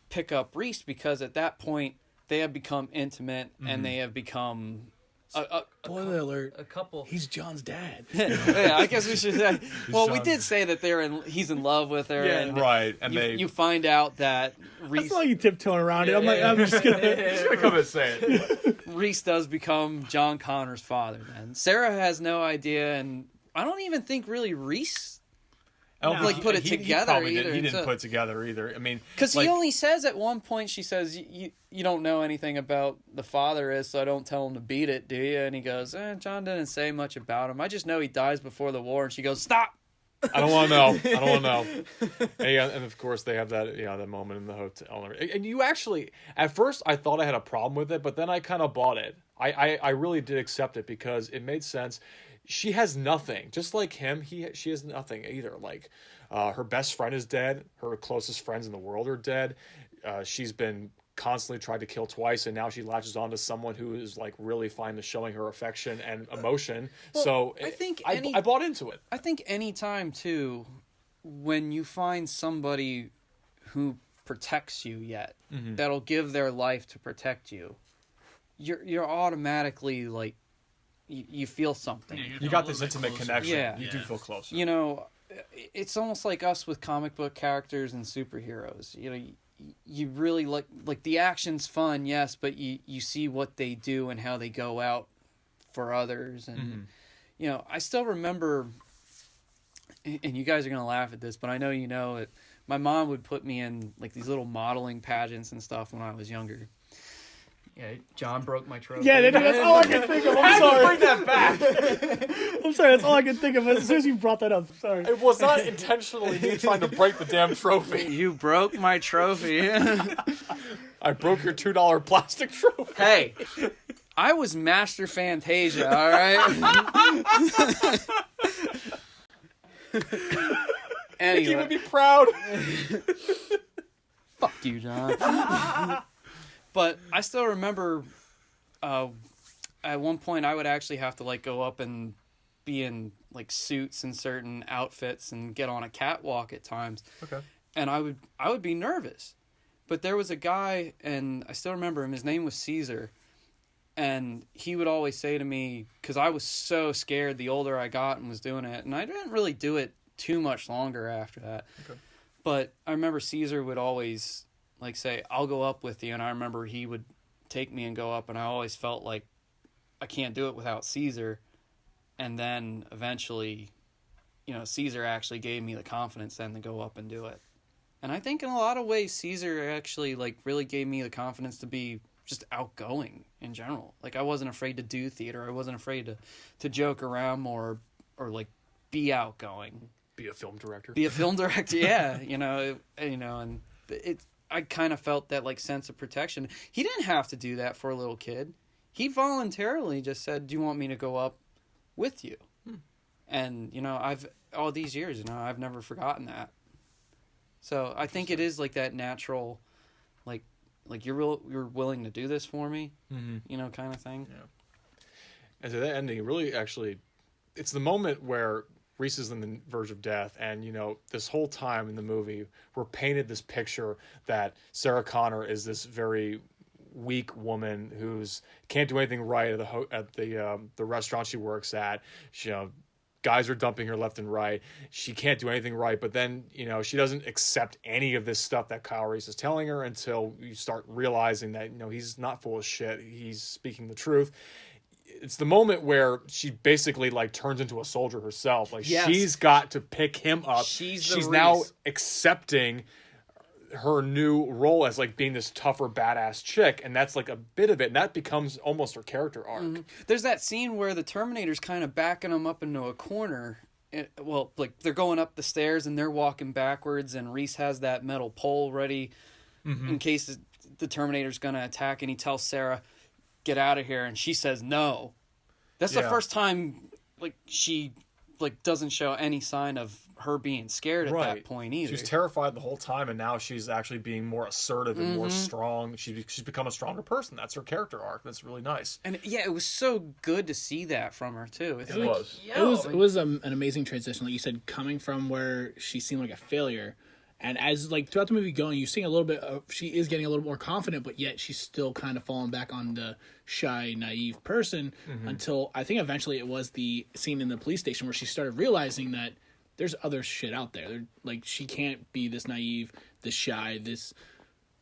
pick up Reese, because at that point they have become intimate and they have become Spoiler alert. a couple. He's John's dad. Yeah, I guess we should say. Well, we did say that he's in love with her. Yeah, and right. And you find out that Reese. That's why you tiptoeing around it. I'm just gonna come and say it. Reese does become John Connor's father. Then Sarah has no idea, and I don't even think really Reese. Put it together either. He didn't put it together either. I mean, because he only says at one point, she says, "You don't know anything about the father so I don't tell him to beat it, do you?" And he goes, "John didn't say much about him. I just know he dies before the war." And she goes, "Stop! I don't want to know. I don't want to know." And of course, they have that that moment in the hotel. And you actually, at first, I thought I had a problem with it, but then I kind of bought it. I really did accept it because it made sense. She has nothing, just like him. She has nothing either. Like, her best friend is dead. Her closest friends in the world are dead. She's been constantly tried to kill twice, and now she latches on to someone who is like really fine to showing her affection and emotion. Well, so I think I bought into it. I think any time too, when you find somebody who protects you that'll give their life to protect you, you're automatically like. You feel something. Yeah, you got this intimate connection. Yeah. You do feel closer. You know, it's almost like us with comic book characters and superheroes. You know, you really like the action's fun, yes, but you see what they do and how they go out for others. And, you know, I still remember, and you guys are going to laugh at this, but I know you know it. My mom would put me in like these little modeling pageants and stuff when I was younger. Yeah, John broke my trophy. Yeah, that's all I can think of. I'm sorry. Bring that back. I'm sorry, that's all I can think of. As soon as you brought that up, sorry. It was not intentionally me trying to break the damn trophy. You broke my trophy. I broke your $2 plastic trophy. Hey, I was Master Fantasia, all right? Anyway. He would be proud. Fuck you, John. But I still remember at one point I would actually have to like go up and be in like suits and certain outfits and get on a catwalk at times. Okay. And I would be nervous. But there was a guy, and I still remember him, his name was Caesar. And he would always say to me, because I was so scared the older I got and was doing it, and I didn't really do it too much longer after that. Okay. But I remember Caesar would always like say, "I'll go up with you," and I remember he would take me and go up, and I always felt like I can't do it without Caesar. And then eventually, you know, Caesar actually gave me the confidence then to go up and do it. And I think in a lot of ways, Caesar actually like really gave me the confidence to be just outgoing in general. Like I wasn't afraid to do theater. I wasn't afraid to joke around more or like be outgoing. Be a film director. Be a film director, yeah. And I kind of felt that like sense of protection. He didn't have to do that for a little kid. He voluntarily just said, "Do you want me to go up with you?" And I've all these years, I've never forgotten that. So I think it is like that natural, like you're willing to do this for me, kind of thing. Yeah. And so that ending really actually, it's the moment where Reese is on the verge of death, and this whole time in the movie we're painted this picture that Sarah Connor is this very weak woman who's can't do anything right at the restaurant she works at. Guys are dumping her left and right. She can't do anything right, but then she doesn't accept any of this stuff that Kyle Reese is telling her until you start realizing that he's not full of shit. He's speaking the truth. It's the moment where she basically like turns into a soldier herself. Like yes. She's got to pick him up. She's now accepting her new role as like being this tougher badass chick, and that's like a bit of it, and that becomes almost her character arc. Mm-hmm. There's that scene where the Terminator's kind of backing them up into a corner. Like they're going up the stairs and they're walking backwards, and Reese has that metal pole ready in case the Terminator's gonna attack, and he tells Sarah, "Get out of here," and she says no. That's the first time like she like doesn't show any sign of her being scared at that point either. She was terrified the whole time, and now she's actually being more assertive and more strong. She's become a stronger person. That's her character arc. That's really nice. And yeah, it was so good to see that from her too. It was. It was an amazing transition, like you said, coming from where she seemed like a failure. And as like throughout the movie going, you're seeing a little bit of, she is getting a little more confident, but yet she's still kind of falling back on the shy, naive person until I think eventually it was the scene in the police station where she started realizing that there's other shit out there. Like she can't be this naive, this shy, this,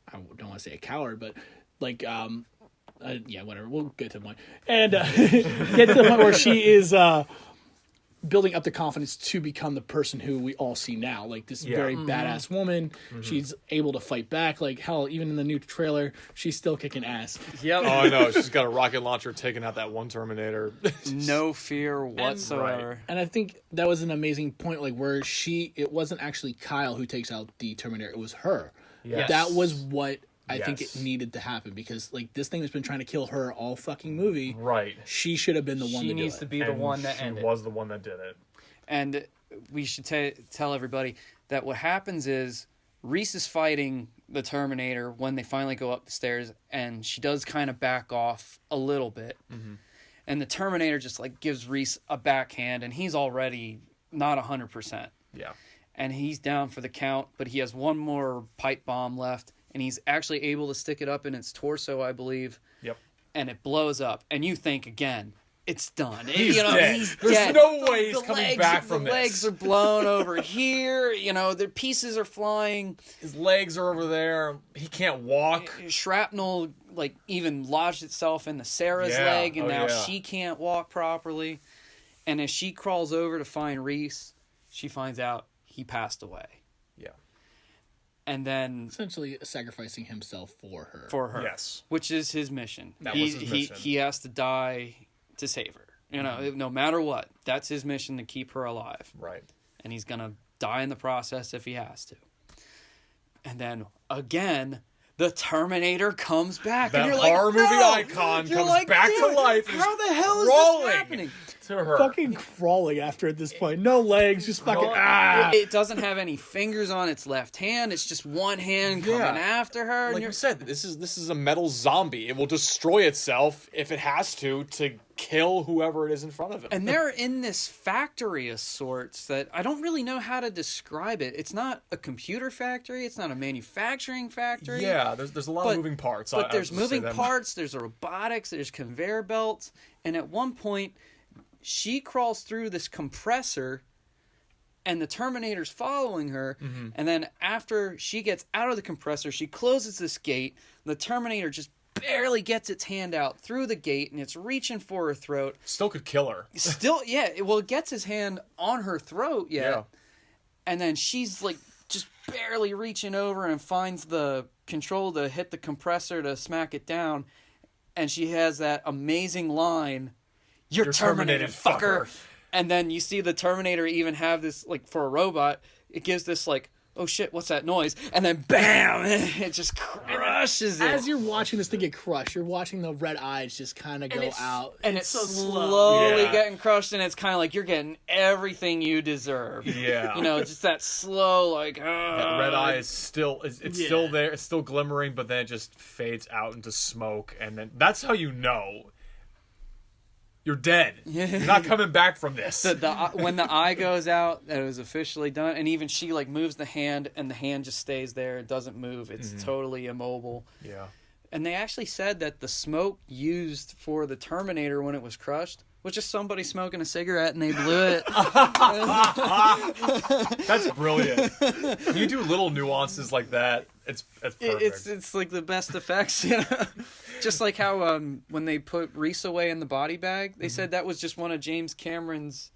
I don't want to say a coward, but like, yeah, whatever. We'll get to the point. And get to the point where she is building up the confidence to become the person who we all see now, like this very badass woman. She's able to fight back. Like hell, even in the new trailer, she's still kicking ass. Yep. Oh, I know. She's got a rocket launcher taking out that one Terminator. No fear whatsoever. And I think that was an amazing point, like where it wasn't actually Kyle who takes out the Terminator; it was her. Yes. That was what I think it needed to happen, because like this thing that's been trying to kill her all fucking movie. Right. She should have been the one to do it. She needs to be the one that ended. She was the one that did it. And we should tell everybody that what happens is Reese is fighting the Terminator when they finally go up the stairs, and she does kind of back off a little bit. And the Terminator just like gives Reese a backhand, and he's already not 100%. Yeah. And he's down for the count, but he has one more pipe bomb left, and he's actually able to stick it up in its torso, I believe. Yep. And it blows up, and you think again, it's done. He's dead. He's There's dead. no way he's coming back from this. The legs are blown over here. The pieces are flying. His legs are over there. He can't walk. Shrapnel like even lodged itself into Sarah's leg, and now she can't walk properly. And as she crawls over to find Reese, she finds out he passed away. Yeah. And then essentially sacrificing himself for her. Yes. Which is his mission. That was his mission. He has to die to save her. No matter what. That's his mission, to keep her alive. Right. And he's going to die in the process if he has to. And then, again, the Terminator comes back. That and you're horror like, movie no! icon You're comes like, back to life. How the hell is crawling this happening? to her. Fucking crawling after at this point. No legs, just fucking It doesn't have any fingers on its left hand. It's just one hand coming after her. Like you said, this is a metal zombie. It will destroy itself if it has to kill whoever it is in front of him. And they're in this factory of sorts that I don't really know how to describe it. It's not a computer factory. It's not a manufacturing factory. Yeah, there's a lot of moving parts. But there's moving parts. There's robotics. There's conveyor belts. And at one point, she crawls through this compressor, and the Terminator's following her. And then after she gets out of the compressor, she closes this gate. The Terminator just barely gets its hand out through the gate, and it's reaching for her throat. Still could kill her. It gets his hand on her throat, yeah. And then she's like just barely reaching over and finds the control to hit the compressor to smack it down. And she has that amazing line, "You're terminated, fucker." And then you see the Terminator even have this, like, for a robot, it gives this, like, oh shit, what's that noise? And then bam, it just crushes it. As you're watching this thing get crushed, you're watching the red eyes just kind of go out. And it's so slowly getting crushed, and it's kind of like you're getting everything you deserve. Yeah. Just that slow, like, that red eye is still, it's still there, it's still glimmering, but then it just fades out into smoke, and then that's how you know you're dead. You're not coming back from this. When the eye goes out, that it was officially done. And even she like moves the hand, and the hand just stays there. It doesn't move. It's totally immobile. Yeah. And they actually said that the smoke used for the Terminator when it was crushed was just somebody smoking a cigarette, and they blew it. That's brilliant. When you do little nuances like that, it's perfect. It's like the best effects, Just like how when they put Reese away in the body bag, they said that was just one of James Cameron's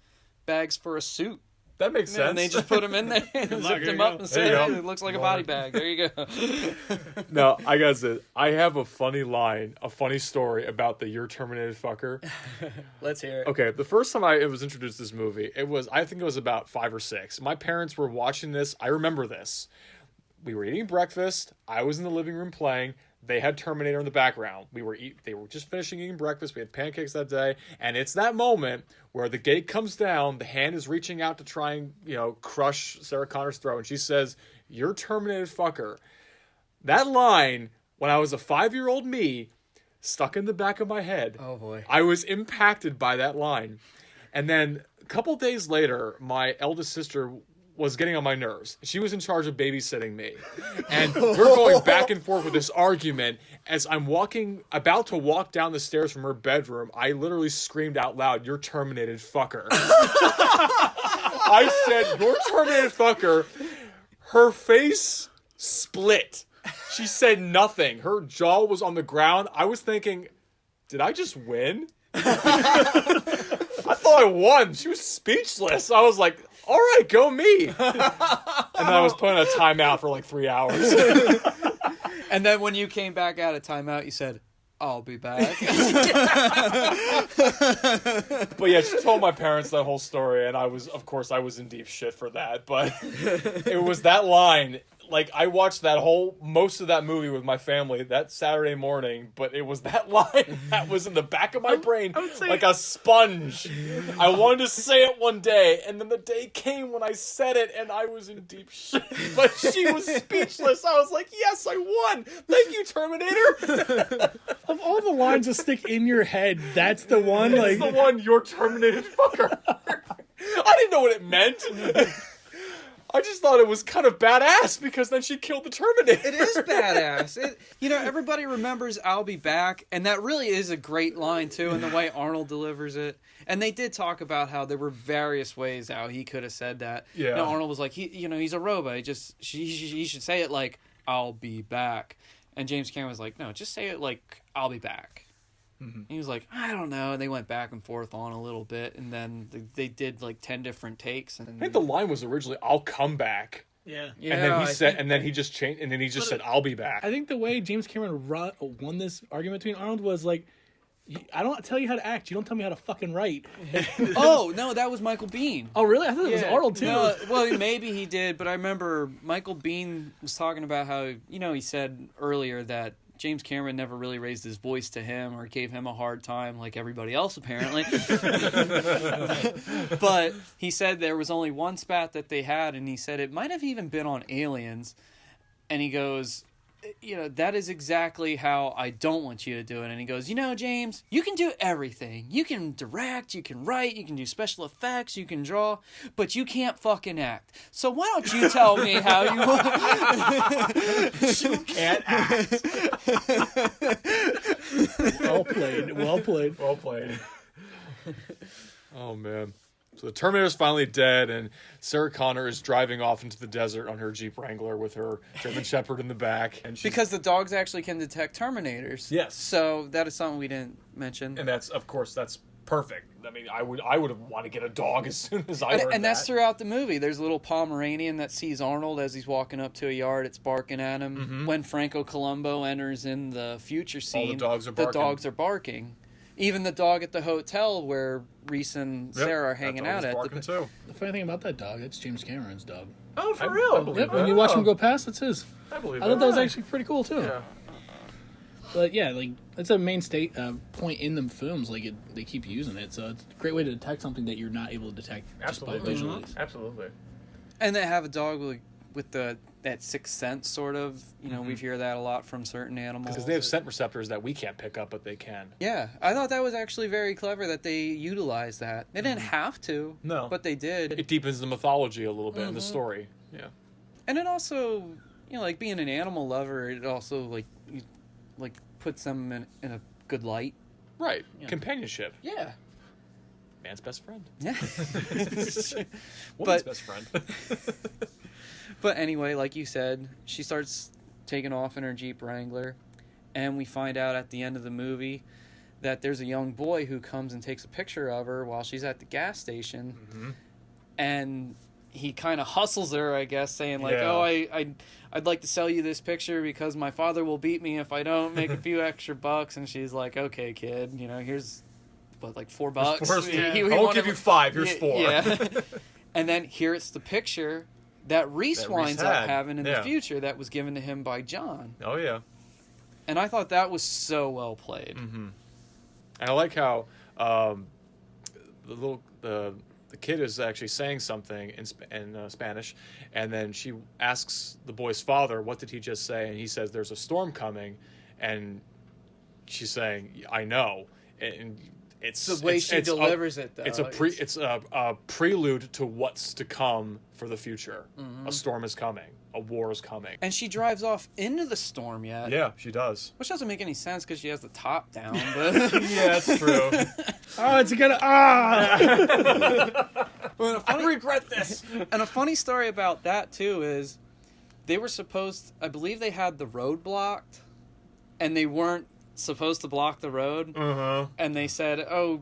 bags for a suit. That makes sense. And they just put him in there and zipped him up and said, "Hey, it looks like a body bag. There you go." No, I gotta say, I have a funny line, a funny story about the "You're Terminated fucker." Let's hear it. Okay, the first time I was introduced to this movie, I think it was about 5 or 6. My parents were watching this. I remember this. We were eating breakfast. I was in the living room playing. They had Terminator in the background. They were just finishing eating breakfast. We had pancakes that day. And it's that moment where the gate comes down. The hand is reaching out to try and, crush Sarah Connor's throat. And she says, "You're terminated, fucker." That line, when I was a 5-year-old me, stuck in the back of my head. Oh, boy. I was impacted by that line. And then a couple days later, my eldest sister was getting on my nerves. She was in charge of babysitting me. And we're going back and forth with this argument. As I'm about to walk down the stairs from her bedroom, I literally screamed out loud, "You're terminated, fucker." I said, "You're terminated, fucker." Her face split. She said nothing. Her jaw was on the ground. I was thinking, did I just win? I thought I won. She was speechless. I was like, all right, go me. And then I was put in a timeout for like 3 hours. And then when you came back out of timeout, you said, "I'll be back." But yeah, she told my parents that whole story, and I was in deep shit for that. But it was that line. Like, I watched most of that movie with my family that Saturday morning, but it was that line that was in the back of my brain like a sponge. I wanted to say it one day, and then the day came when I said it, and I was in deep shit. But she was speechless. I was like, yes, I won. Thank you, Terminator. Of all the lines that stick in your head, that's the one. It's the one, "You're terminated, fucker." I didn't know what it meant. I just thought it was kind of badass because then she killed the Terminator. It is badass. Everybody remembers "I'll be back," and that really is a great line, too, in the way Arnold delivers it. And they did talk about how there were various ways how he could have said that. Yeah. Arnold was like, he's a robot. He should say it like, "I'll be back." And James Cameron was like, "No, just say it like, I'll be back." Mm-hmm. And he was like, "I don't know." And they went back and forth on a little bit, and then they did like 10 different takes. And I think the line was originally, "I'll come back." Yeah. And then he said, and then he just changed, and then he just said, "I'll be back." I think the way James Cameron won this argument between Arnold was like, "I don't tell you how to act. You don't tell me how to fucking write." Oh, no, that was Michael Biehn. Oh, really? I thought it was Arnold, too. No, well, maybe he did, but I remember Michael Biehn was talking about how, he said earlier that James Cameron never really raised his voice to him or gave him a hard time like everybody else, apparently. But he said there was only one spat that they had, and he said it might have even been on Aliens. And he goes, "That is exactly how I don't want you to do it." And he goes, "James, you can do everything. You can direct, you can write, you can do special effects, you can draw, but you can't fucking act. So why don't you tell me how you want?" You can't act. Well played. Well played. Well played. Oh, man. So the Terminator's finally dead, and Sarah Connor is driving off into the desert on her Jeep Wrangler with her German Shepherd in the back. And because the dogs actually can detect Terminators. Yes. So that is something we didn't mention. And that's perfect. I mean, I would have wanted to get a dog as soon as I heard and that's throughout the movie. There's a little Pomeranian that sees Arnold as he's walking up to a yard. It's barking at him. Mm-hmm. When Franco Columbo enters in the future scene, all the dogs are barking. Even the dog at the hotel where Reese and Sarah are hanging out at. Too. The funny thing about that dog, that's James Cameron's dog. Oh, for real? Yep, when you watch him go past, it's his. I believe I thought that was actually pretty cool, too. Yeah. But yeah, like, that's a main point in the films. Like, they keep using it. So it's a great way to detect something that you're not able to detect just by visuals. Mm-hmm. Absolutely. And they have a dog with that sixth sense, sort of. We hear that a lot from certain animals. Because they have scent receptors that we can't pick up, but they can. Yeah, I thought that was actually very clever that they utilized that. They didn't have to, but they did. It deepens the mythology a little bit in the story. Yeah, and it also, like being an animal lover, it also like puts them in a good light. Right, companionship. Yeah, man's best friend. Yeah, woman's best friend. But anyway, like you said, she starts taking off in her Jeep Wrangler, and we find out at the end of the movie that there's a young boy who comes and takes a picture of her while she's at the gas station, and he kind of hustles her, I guess, saying like, "Oh, I'd like to sell you this picture because my father will beat me if I don't make a few extra bucks." And she's like, "Okay, kid, here's like $4. I'll give you 5. Here's 4. Yeah. And then here it's the picture that Reese winds up having in the future that was given to him by John. Oh, yeah. And I thought that was so well played. Mm-hmm. And I like how the kid is actually saying something in Spanish, and then she asks the boy's father, "What did he just say?" And he says, "There's a storm coming," and she's saying, "I know." And it's the way she delivers it, though. It's a prelude to what's to come for the future. Mm-hmm. A storm is coming. A war is coming. And she drives off into the storm yet. Yeah, she does. Which doesn't make any sense because she has the top down. But yeah, that's true. Oh, it's gonna... I regret this. And a funny story about that, too, is they were supposed... I believe they had the road blocked, and they weren't supposed to block the road. Uh-huh. And they said, oh,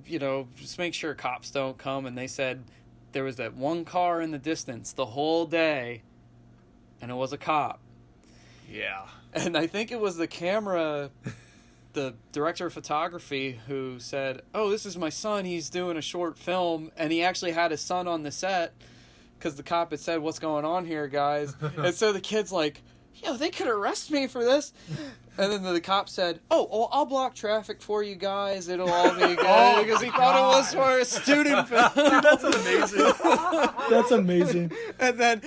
just make sure cops don't come. And they said there was that one car in the distance the whole day, and it was a cop. Yeah. And I think it was the camera, the director of photography, who said, oh, this is my son, he's doing a short film, and he actually had his son on the set, because the cop had said, what's going on here, guys? And so the kid's like, yo, they could arrest me for this. And then the cop said, oh, well, I'll block traffic for you guys. It'll all be good. Because he thought it was for a student film. Dude, that's amazing. That's amazing. And then...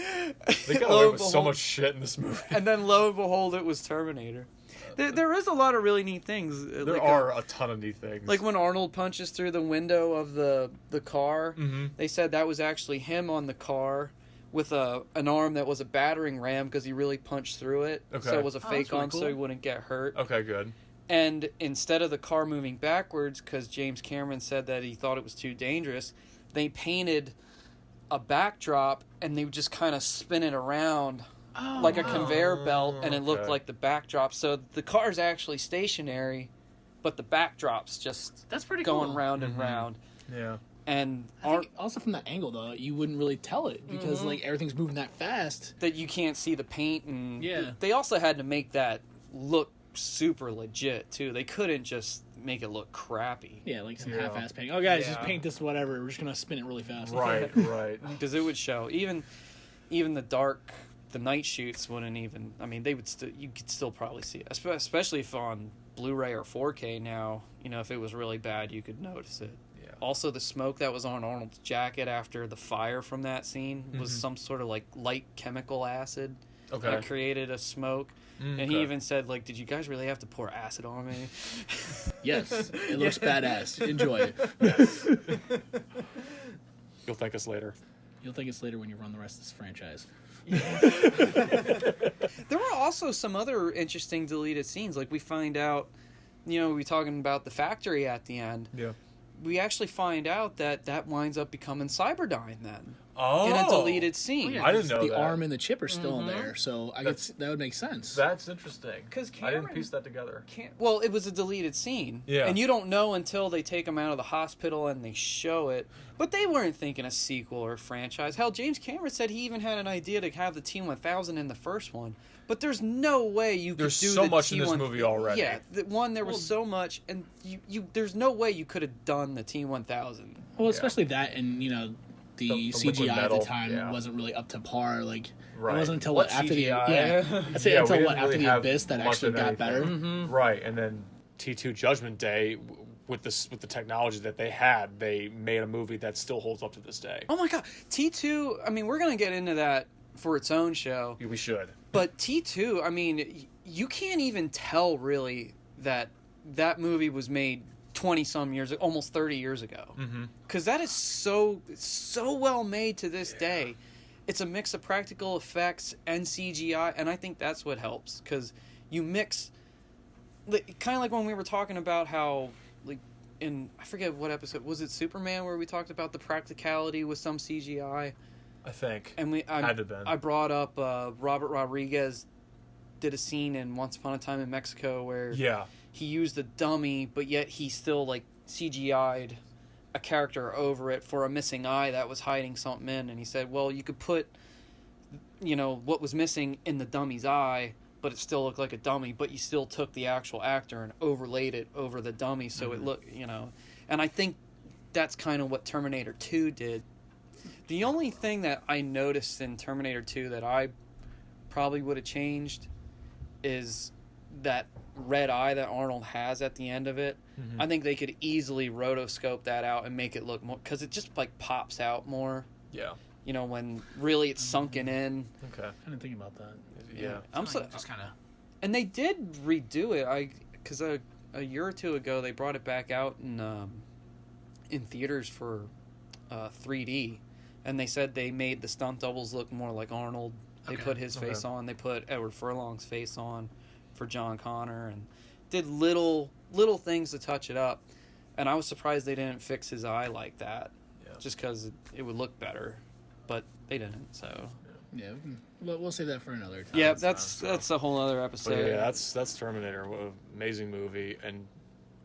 They got away with so much shit in this movie. And then, lo and behold, it was Terminator. There is a lot of really neat things. There are a ton of neat things. Like when Arnold punches through the window of the car, mm-hmm. They said that was actually him on the car with an arm that was a battering ram because he really punched through it. Okay. So it was a fake really arm cool. so he wouldn't get hurt. Okay, good. And instead of the car moving backwards, because James Cameron said that he thought it was too dangerous, they painted a backdrop and they would just kind of spin it around like a conveyor belt, and it looked like the backdrop. So the car's actually stationary, but the backdrop's just That's pretty going cool. round and Mm-hmm. round. Yeah. And I think also from that angle, though, you wouldn't really tell it because like everything's moving that fast. that you can't see the paint, and Yeah. they also had to make that look super legit too. They couldn't just make it look crappy. Yeah, like some Yeah. half-ass painting. Oh, guys, just Yeah. paint this whatever. We're just gonna spin it really fast. Right, right. Because it would show. Even the night shoots wouldn't even. I mean, they would still. You could still probably see it, especially if on Blu-ray or 4K now. If it was really bad, you could notice it. Yeah. Also, the smoke that was on Arnold's jacket after the fire from that scene was some sort of like light chemical acid Okay. that created a smoke. And he okay. even said, like, did you guys really have to pour acid on me? Yes, it looks badass. Enjoy it. You'll thank us later. You'll think it's later when you run the rest of this franchise. There were also some other interesting deleted scenes. Like, we find out, we were talking about the factory at the end. Yeah. We actually find out that winds up becoming Cyberdyne then. Oh. In a deleted scene. I didn't know the that. arm and the chip are still in there, so I guess that would make sense. That's interesting. 'Cause I didn't Cameron- piece that together. Well, it was a deleted scene. Yeah. And you don't know until they take him out of the hospital and they show it. But they weren't thinking a sequel or a franchise. Hell, James Cameron said he even had an idea to have the T-1000 in the first one. But there's no way you could There's do so the much in T-1000. this movie already. Yeah, there was so much, and you there's no way you could have done the T-1000. Well, especially that, and the liquid CGI at metal, the time yeah. wasn't really up to par. Like Right. it wasn't until What after CGI? I'd say Yeah, we until didn't after really the have Abyss that much actually of got anything. better. Right, and then T2 Judgment Day, with the technology that they had, they made a movie that still holds up to this day. Oh my god, T2, I mean, we're going to get into that for its own show. We should. But T2, I mean, you can't even tell really that movie was made 20-some years, almost 30 years ago. Because that is so well made to this day. It's a mix of practical effects and CGI, and I think that's what helps. Because you mix... Kind of like when we were talking about how, like, I forget what episode, was it Superman, where we talked about the practicality with some CGI? I think. And Had to been. I brought up Robert Rodriguez did a scene in Once Upon a Time in Mexico where he used a dummy, but yet he still like CGI'd a character over it for a missing eye that was hiding something in. And he said, well, you could put, what was missing in the dummy's eye, but it still looked like a dummy, but you still took the actual actor and overlaid it over the dummy so it looked, And I think that's kind of what Terminator 2 did. The only thing that I noticed in Terminator 2 that I probably would have changed is that red eye that Arnold has at the end of it, I think they could easily rotoscope that out and make it look more, because it just like pops out more. Yeah. You know, when really it's sunken in. Okay. I didn't think about that. Yeah. Just kind of. And they did redo it. Because a year or two ago they brought it back out in theaters for 3D, and they said they made the stunt doubles look more like Arnold. They put his face on. They put Edward Furlong's face on for John Connor, and did little things to touch it up. And I was surprised they didn't fix his eye like that, just because it would look better. But they didn't. So yeah, we'll save that for another time. Yeah, that's a whole other episode. But yeah, that's Terminator. What an amazing movie. And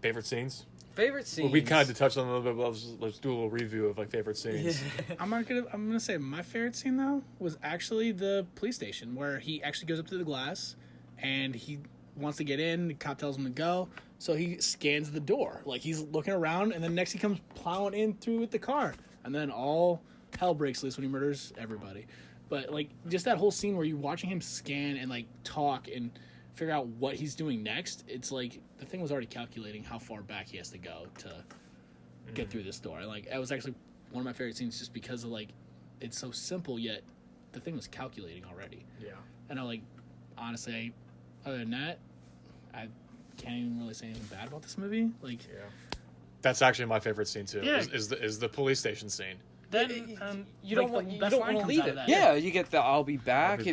favorite scenes? Favorite scenes. Well, we kind of touched on it a little bit, but let's do a little review of like favorite scenes. I'm gonna say my favorite scene though was actually the police station, where he actually goes up to the glass and he wants to get in. The cop tells him to go, so he scans the door, like he's looking around, and then next he comes plowing in through with the car, and then all hell breaks loose when he murders everybody. But like just that whole scene where you're watching him scan and like talk and figure out what he's doing next, it's like the thing was already calculating how far back he has to go to get through this door. Like that was actually one of my favorite scenes, just because of like it's so simple yet the thing was calculating already. Yeah. And I like honestly, other than that, I can't even really say anything bad about this movie. Like That's actually my favorite scene too. Yeah. Is the police station scene. Then you don't want to leave it. Yeah, you get the "I'll be back." He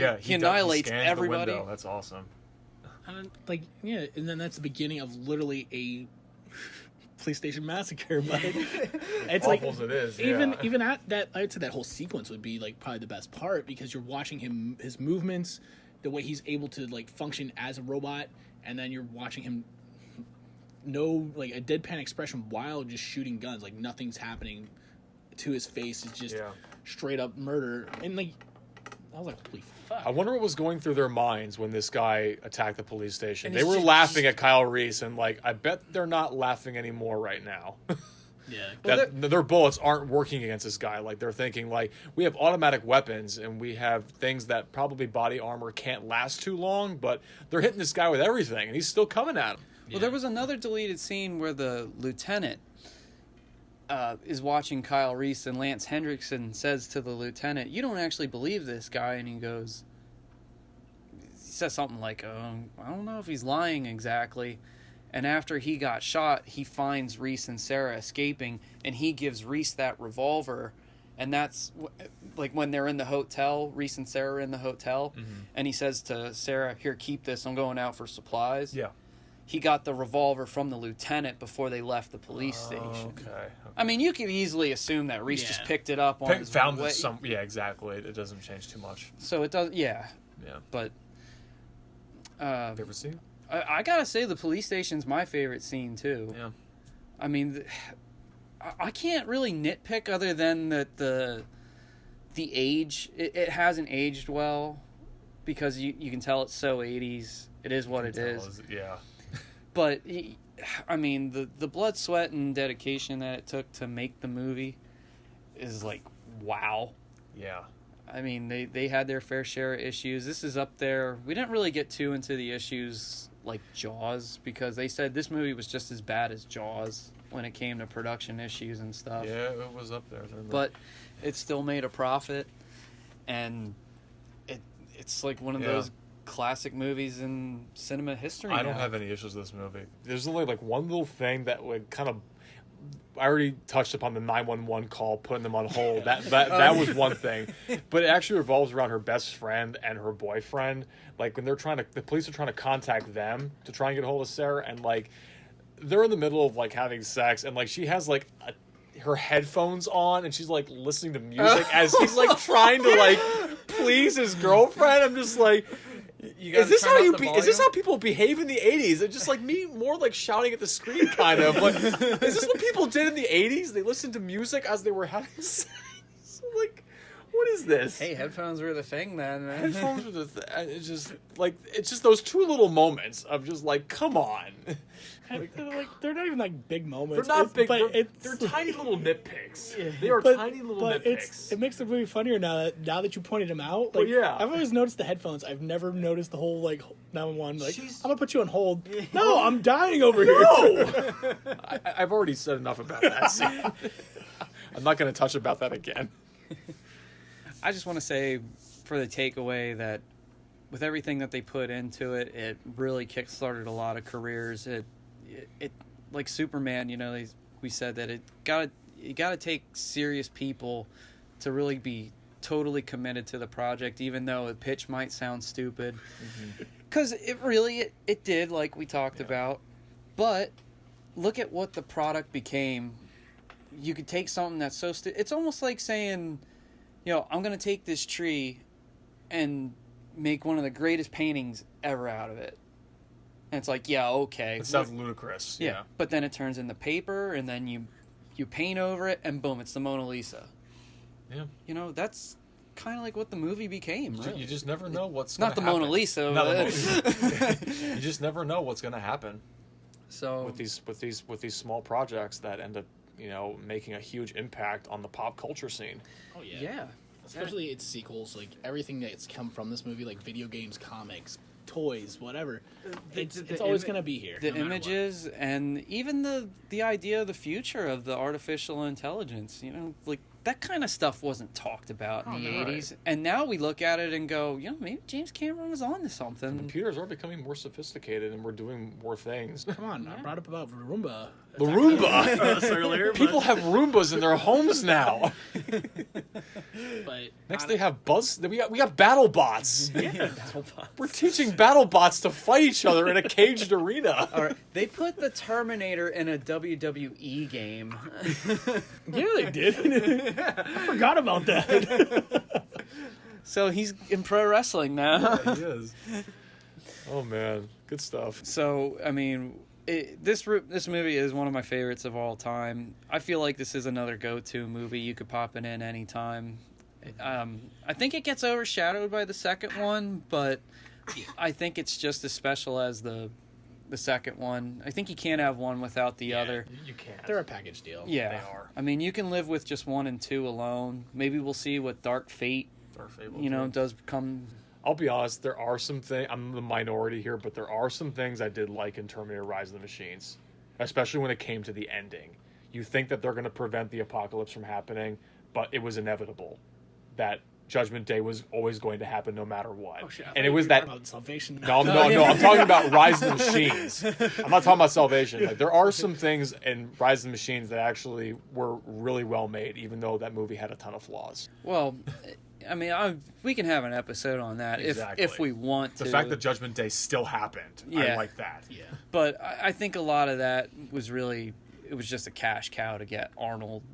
annihilates everybody. That's awesome. And and then that's the beginning of literally a police station massacre. But it's Awful as it is. Even at that, I'd say that whole sequence would be like probably the best part, because you're watching his movements, the way he's able to like function as a robot, and then you're watching him like a deadpan expression while just shooting guns, like nothing's happening to his face. It's just straight up murder. And like I was like, holy fuck. I wonder what was going through their minds when this guy attacked the police station. They were laughing at Kyle Reese, and like I bet they're not laughing anymore right now. Their bullets aren't working against this guy. Like they're thinking like, we have automatic weapons and we have things that probably body armor can't last too long, but they're hitting this guy with everything and he's still coming at him. Well, there was another deleted scene where the lieutenant is watching Kyle Reese, and Lance Hendrickson says to the lieutenant, "You don't actually believe this guy," and he says something like, "I don't know if he's lying exactly." And after he got shot, he finds Reese and Sarah escaping, and he gives Reese that revolver, and that's like when they're in the hotel, Reese and Sarah are in the hotel, and he says to Sarah, "Here, keep this. I'm going out for supplies." Yeah. He got the revolver from the lieutenant before they left the police station. Okay. I mean, you could easily assume that Reese just picked it up on his way. Yeah, exactly. It doesn't change too much. So it does, yeah. But favorite scene? I gotta say, the police station's my favorite scene too. Yeah. I mean, I can't really nitpick other than that the age. It hasn't aged well, because you can tell it's so 80s. It is what it is. Yeah. But, I mean, the blood, sweat, and dedication that it took to make the movie is like, wow. Yeah. I mean, they had their fair share of issues. This is up there. We didn't really get too into the issues like Jaws, because they said this movie was just as bad as Jaws when it came to production issues and stuff. Yeah, it was up there. But it still made a profit, and it's like one of those classic movies in cinema history. I don't have any issues with this movie. There's only like one little thing that would kind of, I already touched upon the 911 call, putting them on hold. That was one thing, but it actually revolves around her best friend and her boyfriend. Like when the police are trying to contact them to try and get a hold of Sarah, and like they're in the middle of like having sex, and like she has like her headphones on, and she's like listening to music as he's like trying to like please his girlfriend. I'm just like, is this how people behave in the 80s? It's just like me more like shouting at the screen kind of. Like, is this what people did in the 80s? They listened to music as they were having sex. Like, what is this? Hey, headphones were the thing then, man. Headphones were the it's just those two little moments of just like, come on. They're not even like big moments. They're not big, but they're tiny little nitpicks. Yeah. They are tiny little nitpicks. It makes the movie funnier now that you pointed them out. Well, yeah. I've always noticed the headphones. I've never noticed the whole 911. I'm She's- gonna put you on hold. No, I'm dying over here. No! I've already said enough about that scene. I'm not going to touch about that again. I just want to say for the takeaway that with everything that they put into it, it really kickstarted a lot of careers. It like Superman, we said that you got to take serious people to really be totally committed to the project, even though the pitch might sound stupid. Because it did, like we talked about. But look at what the product became. You could take something that's so it's almost like saying, I'm going to take this tree and make one of the greatest paintings ever out of it. And it's like, yeah, okay. It sounds ludicrous. Yeah. But then it turns into paper, and then you paint over it, and boom, it's the Mona Lisa. Yeah. That's kind of like what the movie became. Really. You just never know what's not the happen. Mona Lisa. Not the Mona Lisa. You just never know what's going to happen. So with these small projects that end up, making a huge impact on the pop culture scene. Oh yeah. Yeah. Especially its sequels, like everything that's come from this movie, like video games, comics, toys, whatever. It's always going to be here. The images and even the idea of the future of the artificial intelligence, like that kind of stuff wasn't talked about in the 80s. Right. And now we look at it and go, maybe James Cameron was on to something. Computers are becoming more sophisticated and we're doing more things. Come on, I brought up about Roomba. The Roomba! Earlier, People have Roombas in their homes now. But next they have we got battle bots. Yeah, battle bots. We're teaching battle bots to fight each other in a caged arena. All right, they put the Terminator in a WWE game. Yeah, they did. I forgot about that. So he's in pro wrestling now. Yeah, he is. Oh man, good stuff. So I mean, this movie is one of my favorites of all time. I feel like this is another go-to movie. You could pop it in anytime. I think it gets overshadowed by the second one, but I think it's just as special as the second one. I think you can't have one without the other. You can't. They're a package deal. Yeah, they are. I mean, you can live with just 1 and 2 alone. Maybe we'll see what Dark Fate, does come. I'll be honest, there are some things, I'm the minority here, but there are some things I did like in Terminator Rise of the Machines, especially when it came to the ending. You think that they're going to prevent the apocalypse from happening, but it was inevitable that Judgment Day was always going to happen no matter what. Oh, shit. And it was that... About Salvation. No, I'm talking about Rise of the Machines. I'm not talking about Salvation. Like, there are some things in Rise of the Machines that actually were really well made, even though that movie had a ton of flaws. Well... I mean, we can have an episode on that if we want to. The fact that Judgment Day still happened, I like that. Yeah. But I think a lot of that was really, it was just a cash cow to get Arnold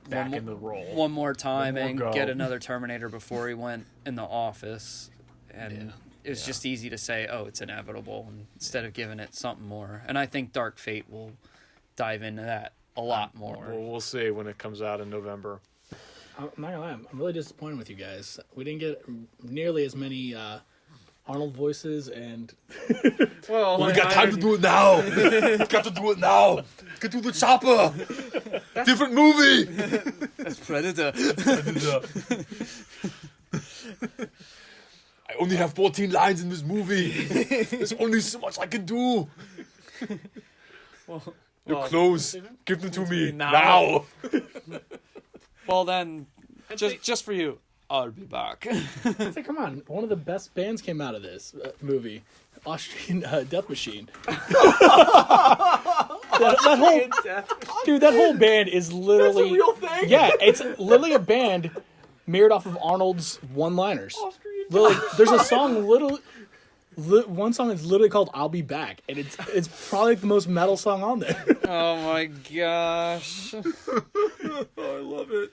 back in the role one more time and go. get another Terminator before he went in the office. And it was just easy to say, oh, it's inevitable, instead of giving it something more. And I think Dark Fate will dive into that a lot more. Well, we'll see when it comes out in November. I'm not gonna lie, I'm really disappointed with you guys. We didn't get nearly as many Arnold voices, and well, we got time to do it now. We got to do it now. Get to the chopper. Different movie. That's Predator. I only have 14 lines in this movie. There's only so much I can do. Your clothes, give them to me now. Well then, just for you, I'll be back. Say, come on, one of the best bands came out of this movie, Austrian Death Machine. that whole band is literally... That's a real thing? Yeah, it's literally a band mirrored off of Arnold's one-liners. Literally, there's a song, one song is literally called "I'll Be Back," and it's probably like the most metal song on there. Oh my gosh! Oh, I love it.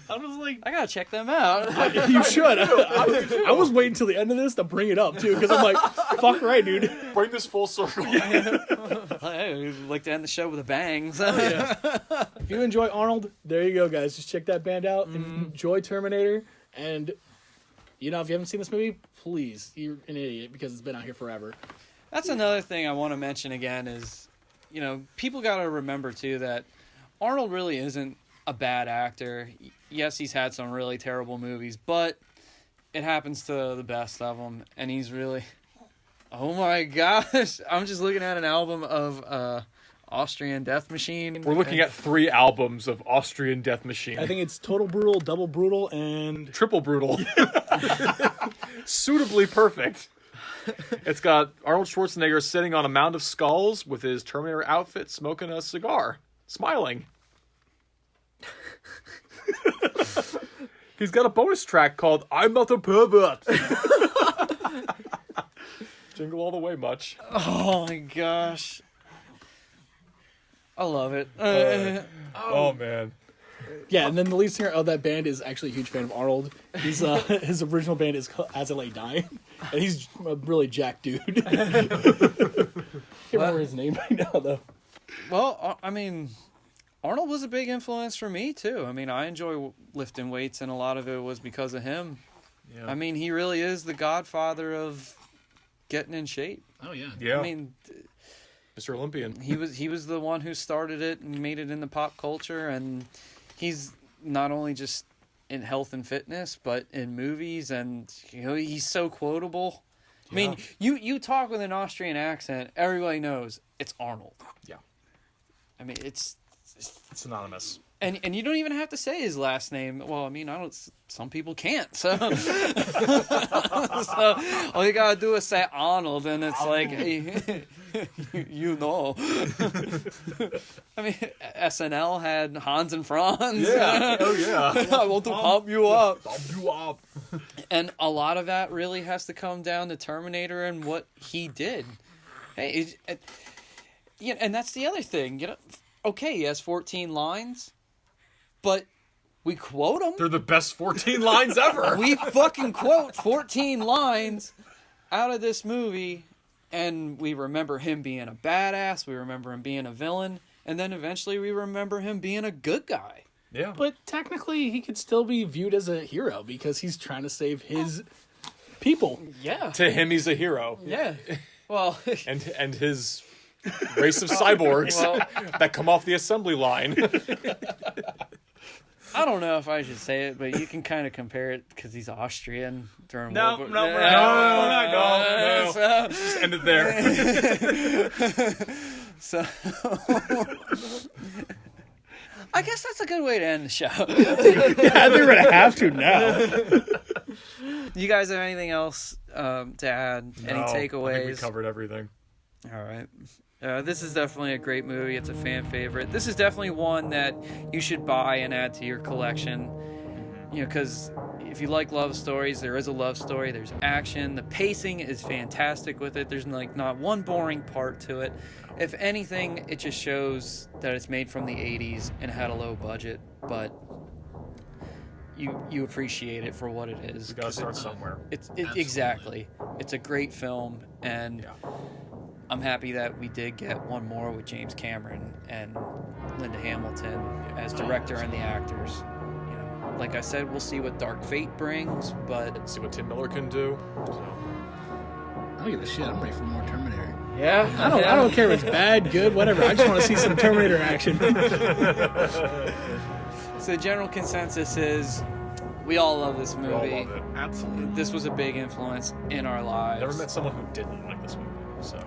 I was like, I gotta check them out. You should. I was waiting till the end of this to bring it up too, because I'm like, fuck right, dude. Bring this full circle. Hey, we'd like to end the show with a bang. So. Yeah. If you enjoy Arnold, there you go, guys. Just check that band out. Enjoy Terminator. And, you know, if you haven't seen this movie, please, you're an idiot because it's been out here forever. That's another thing I want to mention again is, you know, people got to remember, too, that Arnold really isn't a bad actor. Yes, he's had some really terrible movies, but it happens to the best of them, and he's really... Oh my gosh! I'm just looking at an album of Austrian Death Machine. We're looking at 3 albums of Austrian Death Machine. I think it's Total Brutal, Double Brutal, and... Triple Brutal. Suitably perfect. It's got Arnold Schwarzenegger sitting on a mound of skulls with his Terminator outfit, smoking a cigar, smiling. He's got a bonus track called I'm Not a Pervert. Jingle all the way, much. Oh my gosh. I love it. Oh man. Yeah, and then the lead singer of that band is actually a huge fan of Arnold. He's his original band is called As I Lay Dying, and he's a really jacked dude. Can't remember his name right now, though. Well, I mean, Arnold was a big influence for me, too. I mean, I enjoy lifting weights, and a lot of it was because of him. Yeah. I mean, he really is the godfather of getting in shape. Oh, yeah. Yeah. I mean... Mr. Olympian. He was the one who started it and made it into pop culture, and he's not only just in health and fitness, but in movies, and you know he's so quotable. I mean, you talk with an Austrian accent, everybody knows it's Arnold. Yeah. I mean, it's synonymous. And you don't even have to say his last name. Well, I mean, some people can't. So, so all you gotta do is say Arnold, and it's like, hey, you know. I mean, SNL had Hans and Franz. Yeah. Oh yeah. I want to pump you up. Pump you up. And a lot of that really has to come down to Terminator and what he did. Hey, yeah, and that's the other thing. You know, okay, he has 14 lines. But we quote them. They're the best 14 lines ever. We fucking quote 14 lines out of this movie, and we remember him being a badass, we remember him being a villain, and then eventually we remember him being a good guy. Yeah. But technically, he could still be viewed as a hero because he's trying to save his people. Yeah. To him, he's a hero. Yeah. Well... and his race of cyborgs that come off the assembly line. I don't know if I should say it, but you can kind of compare it because he's Austrian during No. World War... So, just end it there. So... I guess that's a good way to end the show. Yeah, I think we're going to have to now. You guys have anything else to add? Any takeaways? I think we covered everything. All right. This is definitely a great movie. It's a fan favorite. This is definitely one that you should buy and add to your collection. You know, because if you like love stories, there is a love story. There's action. The pacing is fantastic with it. There's like not one boring part to it. If anything, it just shows that it's made from the 80s and had a low budget, but you appreciate it for what it is. We gotta start somewhere. Exactly. It's a great film, and I'm happy that we did get one more with James Cameron and Linda Hamilton as director and the actors. You know, like I said, we'll see what Dark Fate brings, but see what Tim Miller can do. I don't give a shit. I'm ready for more Terminator. Yeah, I don't care if it's bad, good, whatever. I just want to see some Terminator action. So the general consensus is we all love this movie. We all love it. Absolutely. This was a big influence in our lives. Never met someone who didn't like this movie, so.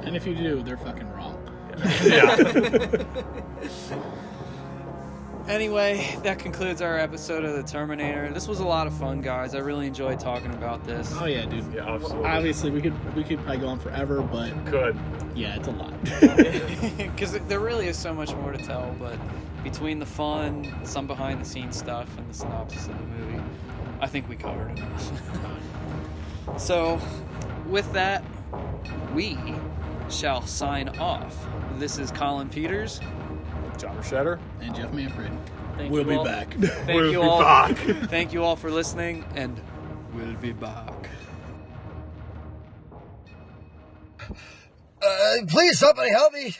And if you do, they're fucking wrong. Yeah. Anyway, that concludes our episode of The Terminator. This was a lot of fun, guys. I really enjoyed talking about this. Oh yeah, dude. Yeah, absolutely. Obviously, we could probably go on forever, but Could. yeah, it's a lot. Because there really is so much more to tell, but between the fun, some behind-the-scenes stuff, and the synopsis of the movie, I think we covered it. So, with that, we shall sign off. This is Colin Peters. John Rashetter. And Jeff Manfred. We'll be back. Thank you all. Back. Thank you all for listening, and we'll be back. Please, somebody help me.